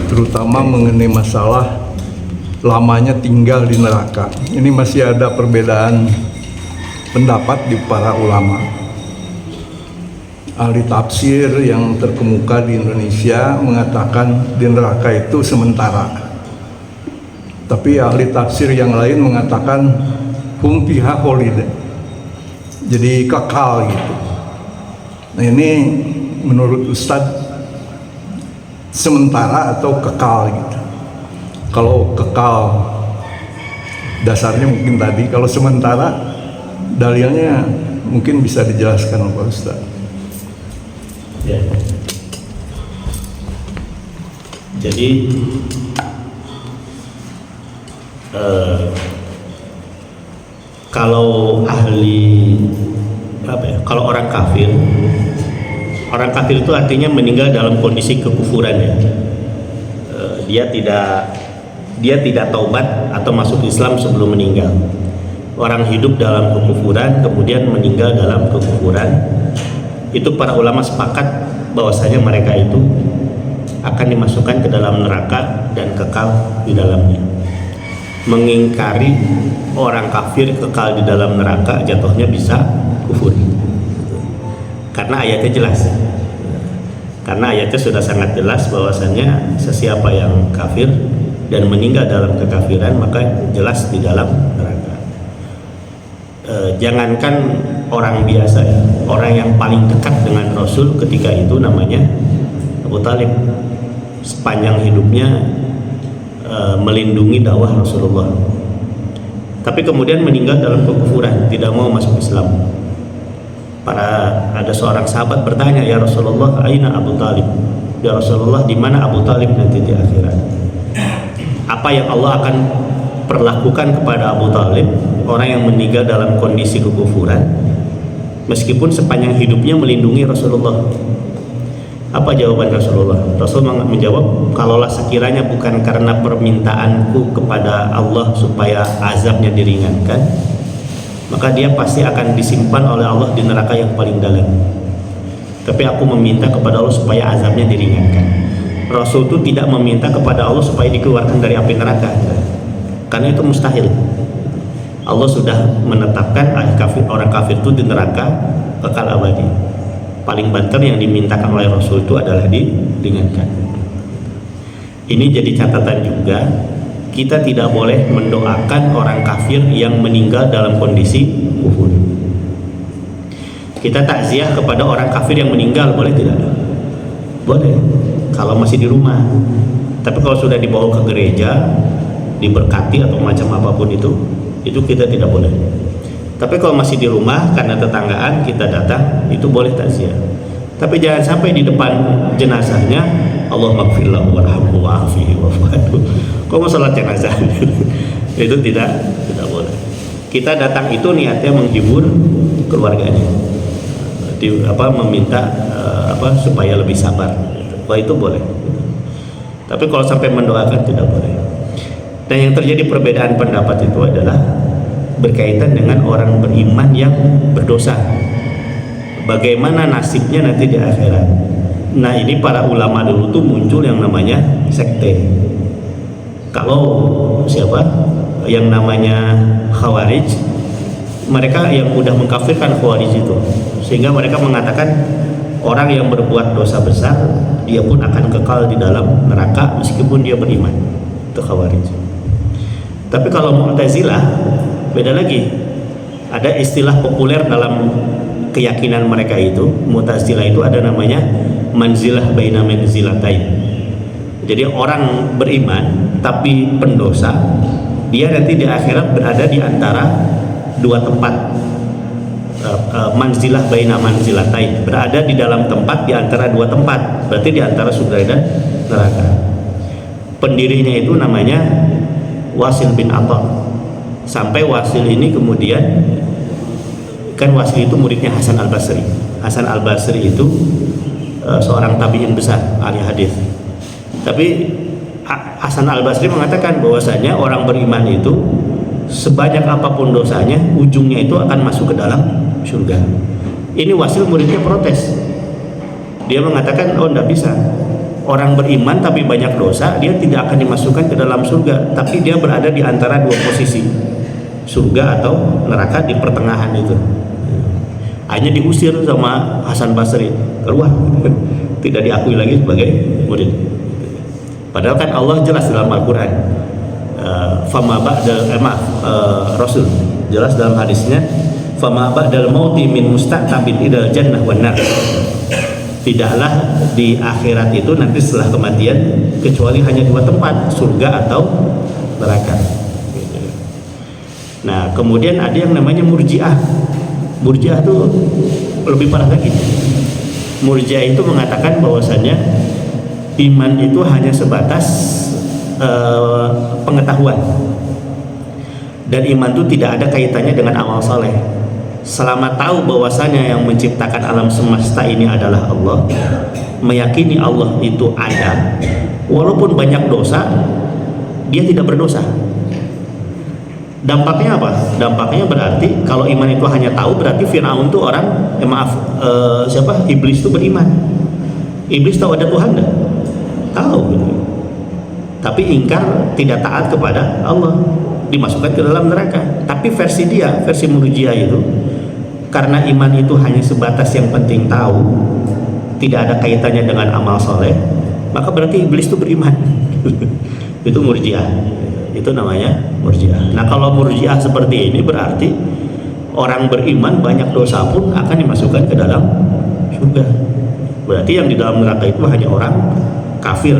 Terutama mengenai masalah lamanya tinggal di neraka. Ini masih ada perbedaan pendapat di para ulama. Ahli tafsir yang terkemuka di Indonesia mengatakan di neraka itu sementara. Tapi ahli tafsir yang lain mengatakan hum fiha khalid, jadi kekal gitu. Nah ini menurut Ustadz sementara atau kekal gitu. Kalau kekal dasarnya mungkin tadi, kalau sementara dalilnya mungkin bisa dijelaskan Pak Ustadz. Ya. Jadi kalau ahli kalau orang kafir Orang kafir itu artinya meninggal dalam kondisi kekufuran ya. Dia tidak taubat atau masuk Islam sebelum meninggal. Orang hidup dalam kekufuran kemudian meninggal dalam kekufuran, itu para ulama sepakat bahwasanya mereka itu akan dimasukkan ke dalam neraka dan kekal di dalamnya. Mengingkari orang kafir kekal di dalam neraka jatuhnya bisa kufur. Karena ayatnya jelas. Karena ayatnya sudah sangat jelas bahwasanya sesiapa yang kafir dan meninggal dalam kekafiran maka jelas di dalam neraka. Jangankan orang biasa ya, orang yang paling dekat dengan Rasul ketika itu namanya Abu Talib. Sepanjang hidupnya melindungi dakwah Rasulullah. Tapi kemudian meninggal dalam kekufuran, tidak mau masuk Islam. Ada seorang sahabat bertanya, "Ya Rasulullah, aina Abu Talib?" "Ya Rasulullah, di mana Abu Talib nanti di akhirat?" Apa yang Allah akan perlakukan kepada Abu Talib, orang yang meninggal dalam kondisi kekufuran, meskipun sepanjang hidupnya melindungi Rasulullah? Apa jawaban Rasulullah? Rasul menjawab, "Kalaulah sekiranya bukan karena permintaanku kepada Allah supaya azabnya diringankan, maka dia pasti akan disimpan oleh Allah di neraka yang paling dalam. Tapi aku meminta kepada Allah supaya azabnya diringankan." Rasul itu tidak meminta kepada Allah supaya dikeluarkan dari api neraka, karena itu mustahil. Allah sudah menetapkan orang kafir itu di neraka kekal abadi. Paling banter yang dimintakan oleh Rasul itu adalah diringankan. Ini jadi catatan juga, kita tidak boleh mendoakan orang kafir yang meninggal dalam kondisi kufur. Kita takziah kepada orang kafir yang meninggal, boleh tidak? Boleh, kalau masih di rumah. Tapi kalau sudah dibawa ke gereja, diberkati atau macam apapun itu kita tidak boleh. Tapi kalau masih di rumah karena tetanggaan kita datang, itu boleh takziah. Tapi jangan sampai di depan jenazahnya Allahumma gfirlahu warhamhu wa'afihi wa'fu'anhu. Kok mau sholat jenazah? Itu tidak boleh. Kita datang itu niatnya menghibur keluarganya, meminta supaya lebih sabar. Wah, itu boleh. Tapi kalau sampai mendoakan tidak boleh. Dan yang terjadi perbedaan pendapat itu adalah berkaitan dengan orang beriman yang berdosa. Bagaimana nasibnya nanti di akhirat? Nah, ini para ulama dulu tuh muncul yang namanya sekte. Kalau yang namanya Khawarij, mereka yang mudah mengkafirkan Khawarij itu, sehingga mereka mengatakan orang yang berbuat dosa besar dia pun akan kekal di dalam neraka meskipun dia beriman. Itu Khawarij. Tapi kalau Mu'tazilah beda lagi. Ada istilah populer dalam keyakinan mereka itu, Mu'tazilah itu ada namanya manzilah baina manzilatain. Jadi orang beriman tapi pendosa, dia nanti di akhirat berada di antara dua tempat. Manzilah baina manzilatain, berada di dalam tempat di antara dua tempat, berarti di antara surga dan neraka. Pendirinya itu namanya Wasil bin Atha. Sampai Wasil ini kemudian, kan Wasil itu muridnya Hasan Al-Basri. Hasan Al-Basri itu seorang tabi'in besar, ahli hadis. Tapi Hasan Al-Basri mengatakan bahwasanya orang beriman itu sebanyak apapun dosanya, ujungnya itu akan masuk ke dalam surga. Ini Wasil muridnya protes. Dia mengatakan, oh, enggak bisa. Orang beriman tapi banyak dosa, dia tidak akan dimasukkan ke dalam surga, tapi dia berada di antara dua posisi, surga atau neraka, di pertengahan itu. Hanya diusir sama Hasan Basri, keluar, tidak diakui lagi sebagai murid. Padahal kan Allah jelas dalam Al-Quran, Rasul jelas dalam hadisnya, fama ba'dal mauti min mustaqtabin idal jannah wan nar. Tidaklah di akhirat itu nanti setelah kematian kecuali hanya dua tempat, surga atau neraka. Nah, kemudian ada yang namanya Murji'ah. Murji'ah itu lebih parah lagi. Murji'ah itu mengatakan bahwasannya iman itu hanya sebatas pengetahuan, dan iman itu tidak ada kaitannya dengan amal soleh. selama tahu bahwasanya yang menciptakan alam semesta ini adalah Allah, meyakini Allah itu ada, walaupun banyak dosa, dia tidak berdosa. Dampaknya apa? Dampaknya berarti kalau iman itu hanya tahu, berarti Fir'aun itu orang, Iblis itu beriman. Iblis tahu ada Tuhan enggak? Tahu gitu. Tapi ingkar, tidak taat kepada Allah, dimasukkan ke dalam neraka. Tapi versi Murji'ah itu, karena iman itu hanya sebatas yang penting tahu, tidak ada kaitannya dengan amal soleh, maka berarti iblis itu beriman. Itu Murji'ah, itu namanya Murji'ah. Nah, kalau Murji'ah seperti ini berarti orang beriman banyak dosa pun akan dimasukkan ke dalam surga. Berarti yang di dalam neraka itu hanya orang kafir.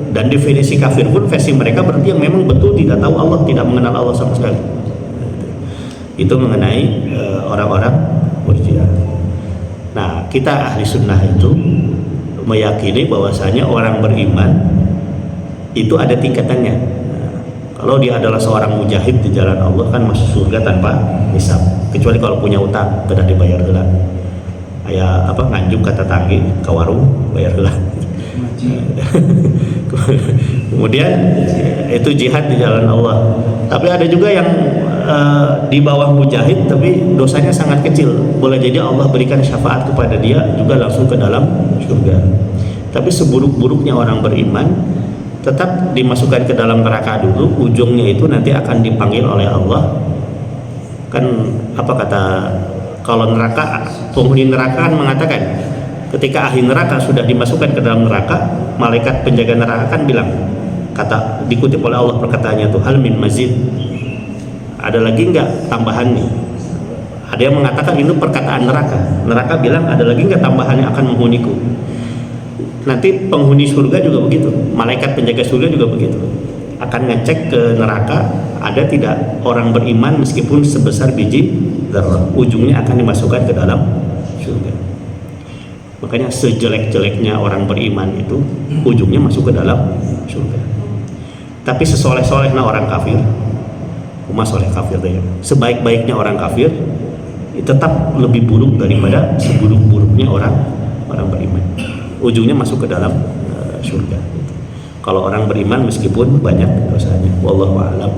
Dan definisi kafir pun versi mereka berarti yang memang betul tidak tahu Allah, tidak mengenal Allah sama sekali. Itu mengenai orang-orang Murji'ah. Nah, kita ahli sunnah itu meyakini bahwasanya orang beriman itu ada tingkatannya. Nah, kalau dia adalah seorang mujahid di jalan Allah kan masuk surga tanpa hisab, kecuali kalau punya utang sudah dibayar heula. Aya nganjuk kata tanggi ke warung bayar heula. Kemudian itu jihad di jalan Allah. Tapi ada juga yang di bawah mujahid tapi dosanya sangat kecil, boleh jadi Allah berikan syafaat kepada dia juga langsung ke dalam surga. Tapi seburuk-buruknya orang beriman tetap dimasukkan ke dalam neraka dulu, ujungnya itu nanti akan dipanggil oleh Allah. Kan apa kata, kalau neraka, penghuni neraka kan mengatakan ketika ahli neraka sudah dimasukkan ke dalam neraka, malaikat penjaga neraka kan bilang, kata dikutip oleh Allah perkataannya tuh, hal min mazid, ada lagi enggak tambahan nih? Ada yang mengatakan ini perkataan neraka bilang ada lagi enggak tambahan yang akan menghuniku. Nanti penghuni surga juga begitu, malaikat penjaga surga juga begitu, akan ngecek ke neraka ada tidak orang beriman meskipun sebesar biji zarrah, ujungnya akan dimasukkan ke dalam surga. Makanya sejelek-jeleknya orang beriman itu ujungnya masuk ke dalam surga. Tapi sesoleh-solehnya orang kafir, soleh kafir deh, sebaik-baiknya orang kafir tetap lebih buruk daripada seburuk-buruknya orang beriman, ujungnya masuk ke dalam surga. Kalau orang beriman meskipun banyak dosanya, wallahu a'lam.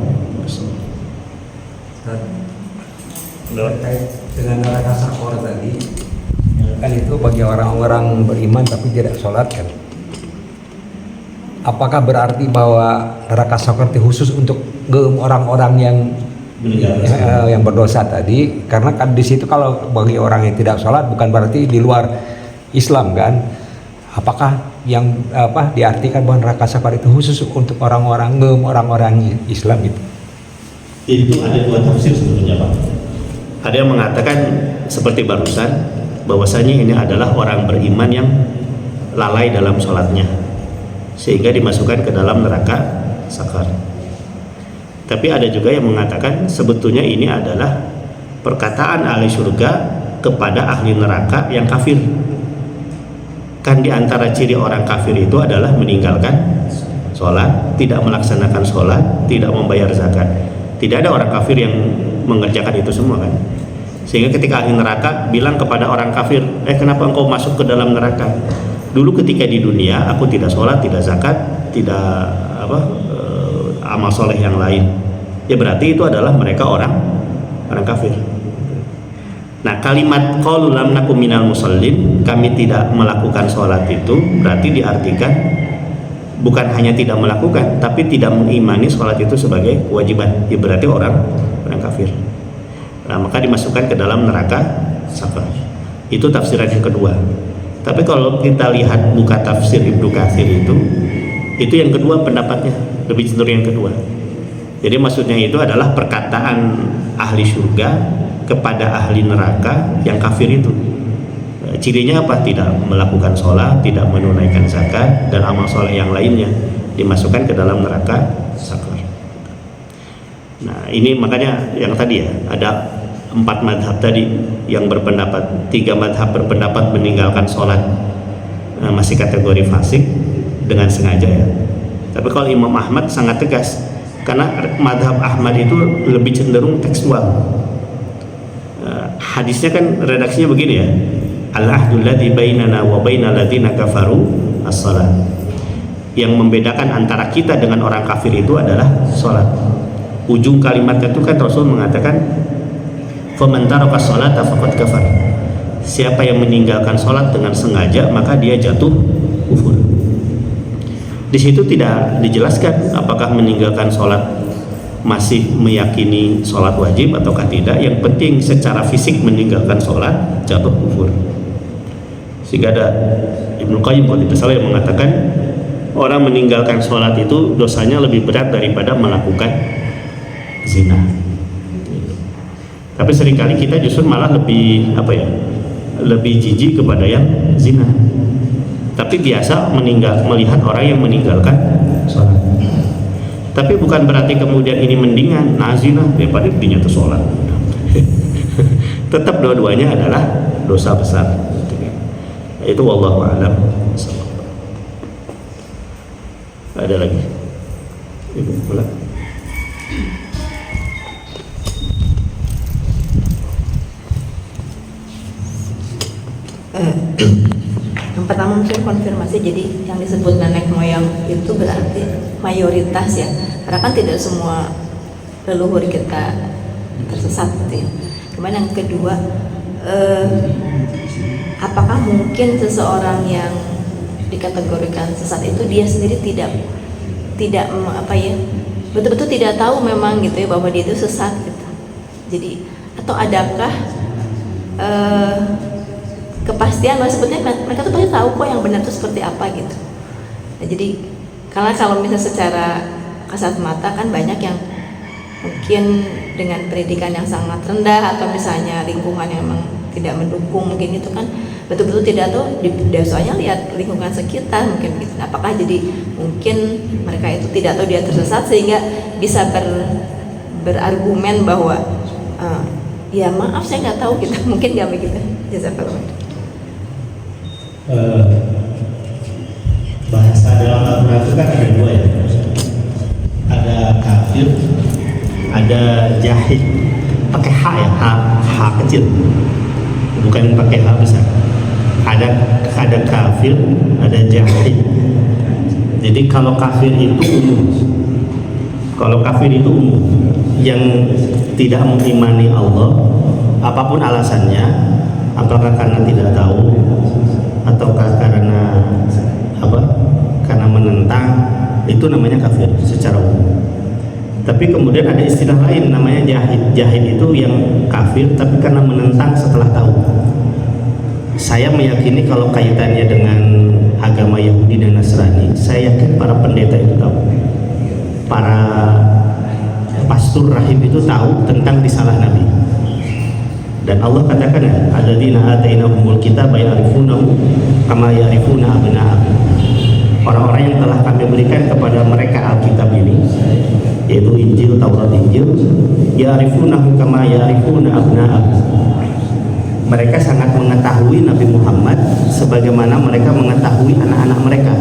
Terkait dengan neraka sakor tadi, kan itu bagi orang-orang beriman tapi tidak sholat kan. Apakah berarti bahwa neraka sakor itu khusus untuk orang-orang yang berdosa tadi? Karena kan di situ kalau bagi orang yang tidak sholat bukan berarti di luar Islam kan? Apakah yang diartikan bahwa neraka sakor itu khusus untuk orang-orang Islam itu? Itu ada dua tafsir sebetulnya, Pak. Ada yang mengatakan seperti barusan, bahwasanya ini adalah orang beriman yang lalai dalam sholatnya sehingga dimasukkan ke dalam neraka sakar. Tapi ada juga yang mengatakan sebetulnya ini adalah perkataan ahli surga kepada ahli neraka yang kafir. Kan diantara ciri orang kafir itu adalah meninggalkan sholat, tidak melaksanakan sholat, tidak membayar zakat. Tidak ada orang kafir yang mengerjakan itu semua kan. Sehingga ketika ahli neraka bilang kepada orang kafir, kenapa engkau masuk ke dalam neraka? Dulu ketika di dunia aku tidak sholat, tidak zakat, tidak amal soleh yang lain. Ya berarti itu adalah mereka orang kafir. Nah, kalimat qalu lam nakum minal musallin, kami tidak melakukan sholat, itu berarti diartikan bukan hanya tidak melakukan, tapi tidak mengimani sholat itu sebagai kewajiban. Ya berarti orang kafir. Nah, maka dimasukkan ke dalam neraka sakar. Itu tafsiran yang kedua. Tapi kalau kita lihat buka tafsir Ibnu Katsir itu yang kedua pendapatnya, lebih cenderung yang kedua. Jadi maksudnya itu adalah perkataan ahli surga kepada ahli neraka yang kafir itu. Cirinya apa? Tidak melakukan sholat, tidak menunaikan zakat, dan amal sholat yang lainnya, dimasukkan ke dalam neraka sakar. Nah, ini makanya yang tadi ya, ada 4 madhab tadi yang berpendapat, 3 madhab berpendapat meninggalkan sholat masih kategori fasik dengan sengaja ya. Tapi kalau Imam Ahmad sangat tegas, karena madhab Ahmad itu lebih cenderung tekstual. hadisnya kan redaksinya begini ya, al-ahdul ladzi bainana wa bainal ladzina kafaru as-shalah. Yang membedakan antara kita dengan orang kafir itu adalah sholat. Ujung kalimatnya itu kan Rasul mengatakan faman taraka sholata faqad kafar. Siapa yang meninggalkan sholat dengan sengaja maka dia jatuh kufur. Di situ tidak dijelaskan apakah meninggalkan sholat masih meyakini sholat wajib ataukah tidak. Yang penting secara fisik meninggalkan sholat jatuh kufur. Sehingga ada Ibnu Qayyim kalau tidak salah yang mengatakan orang meninggalkan sholat itu dosanya lebih berat daripada melakukan zina. Tapi seringkali kita justru malah lebih lebih jijik kepada yang zina. Tapi biasa melihat orang yang meninggalkan sholat. Tapi bukan berarti kemudian ini mendingan zina daripada dirinya itu sholat. Tetap dua-duanya adalah dosa besar. Itu wallahu a'lam. Ada lagi? Ibu pulang. Yang pertama mungkin konfirmasi, jadi yang disebut nenek moyang itu berarti mayoritas ya, karena kan tidak semua leluhur kita tersesat gitu ya. Kemudian yang kedua, apakah mungkin seseorang yang dikategorikan sesat itu dia sendiri tidak betul-betul tidak tahu memang gitu ya bahwa dia itu sesat gitu. Jadi atau adakah kepastian bahwa sebetulnya mereka tuh pasti tahu kok yang benar itu seperti apa gitu. Nah, jadi kalau misalnya secara kasat mata kan banyak yang mungkin dengan pendidikan yang sangat rendah atau misalnya lingkungan yang memang tidak mendukung, mungkin itu kan betul-betul tidak tahu, soalnya lihat lingkungan sekitar mungkin gitu. Apakah jadi mungkin mereka itu tidak tahu dia tersesat sehingga bisa berargumen bahwa ya maaf saya nggak tahu gitu, mungkin nggak begitu. Jazakallah. Bahasa dalam Al-Quran itu kan ada dua ya, ada kafir, ada jahil. Pakai H ya, H kecil, bukan pakai H besar. Ada kafir, ada jahil. Jadi kalau kafir itu umum, yang tidak mengimani Allah, apapun alasannya, apakah karena tidak tahu ataukah karena karena menentang, itu namanya kafir secara umum. Tapi kemudian ada istilah lain namanya jahid. Jahid itu yang kafir tapi karena menentang setelah tahu. Saya meyakini kalau kaitannya dengan agama Yahudi dan Nasrani, saya yakin para pendeta itu tahu, para pastor rahib itu tahu tentang risalah Nabi. Dan Allah katakan ya, alladzina atainahumul kitaba ya'rifunahu kama ya'rifuna abna'ahum. Orang-orang yang telah kami berikan kepada mereka Alkitab ini, yaitu Injil, Taurat, Injil, ya'rifunahu kama ya'rifuna abna'ahum. Mereka sangat mengetahui Nabi Muhammad sebagaimana mereka mengetahui anak-anak mereka.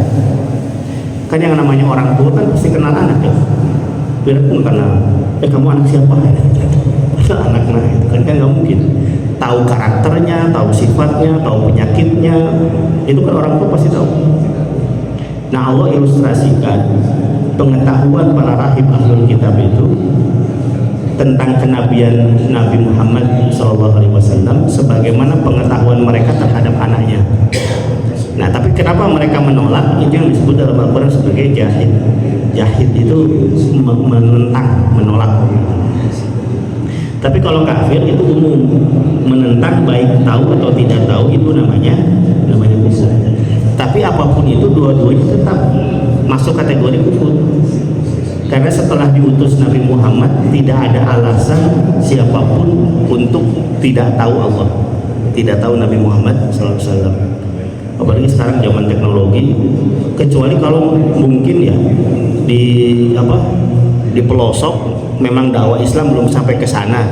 Kan yang namanya orang tua kan pasti kenal anak ya. Biarpun karena kamu anak siapa ya? Anaknya itu kan nggak mungkin tahu karakternya, tahu sifatnya, tahu penyakitnya, itu kan orang tua pasti tahu. Nah, Allah ilustrasikan pengetahuan para rahib ahlul kitab itu tentang kenabian Nabi Muhammad SAW sebagaimana pengetahuan mereka terhadap anaknya. Nah, tapi kenapa mereka menolak? Itu yang disebut dalam Al-Quran sebagai jahid. Jahid itu menentang, menolak. Tapi kalau kafir itu umum, menentang baik tahu atau tidak tahu, itu namanya kufur. Tapi apapun itu dua-duanya tetap masuk kategori kufur. Karena setelah diutus Nabi Muhammad tidak ada alasan siapapun untuk tidak tahu Allah, tidak tahu Nabi Muhammad SAW. Apalagi sekarang zaman teknologi, kecuali kalau mungkin ya di pelosok memang dakwah Islam belum sampai ke sana,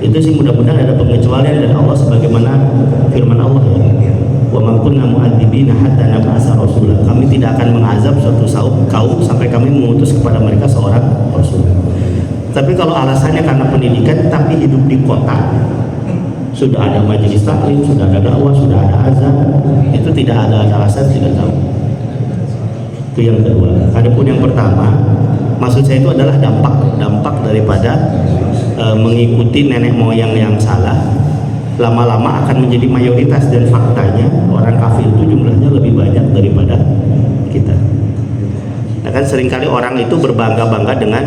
itu sih mudah-mudahan ada pengecualian dari Allah sebagaimana firman Allah ya, wa ma kunna mu'adzibina hatta nab'atsa rasula. Kami tidak akan mengazab suatu kaum sampai kami mengutus kepada mereka seorang rasul. Tapi kalau alasannya karena pendidikan tapi hidup di kota, sudah ada majelis taklim, sudah ada dakwah, sudah ada azan, itu tidak ada alasan tidak tahu. Itu yang kedua. Adapun yang pertama, maksud saya itu adalah dampak daripada mengikuti nenek moyang yang salah, lama-lama akan menjadi mayoritas, dan faktanya orang kafir itu jumlahnya lebih banyak daripada kita. Nah kan seringkali orang itu berbangga-bangga dengan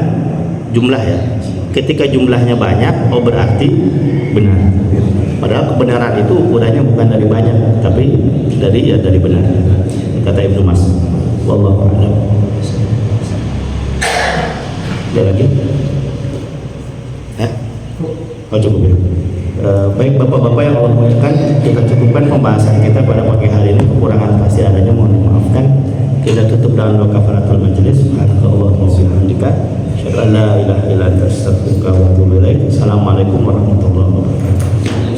jumlah ya. Ketika jumlahnya banyak, oh berarti benar. Padahal kebenaran itu ukurannya bukan dari banyak, tapi dari benar. Kata Ibnu Mas. Wallahu a'lam. Ada lagi? Oh cukup ya. Baik Bapak-Bapak yang Allah muliakan, kita cukupkan pembahasan kita pada pagi hari ini. Kekurangan pasti adanya, mohon dimaafkan. Kita tutup dengan doa kafaratul majelis. Subhanallahumma wa bihamdika, asyhadu an la ilaha illa anta, astaghfiruka wa atubu ilaik. Assalamualaikum warahmatullahi wabarakatuh.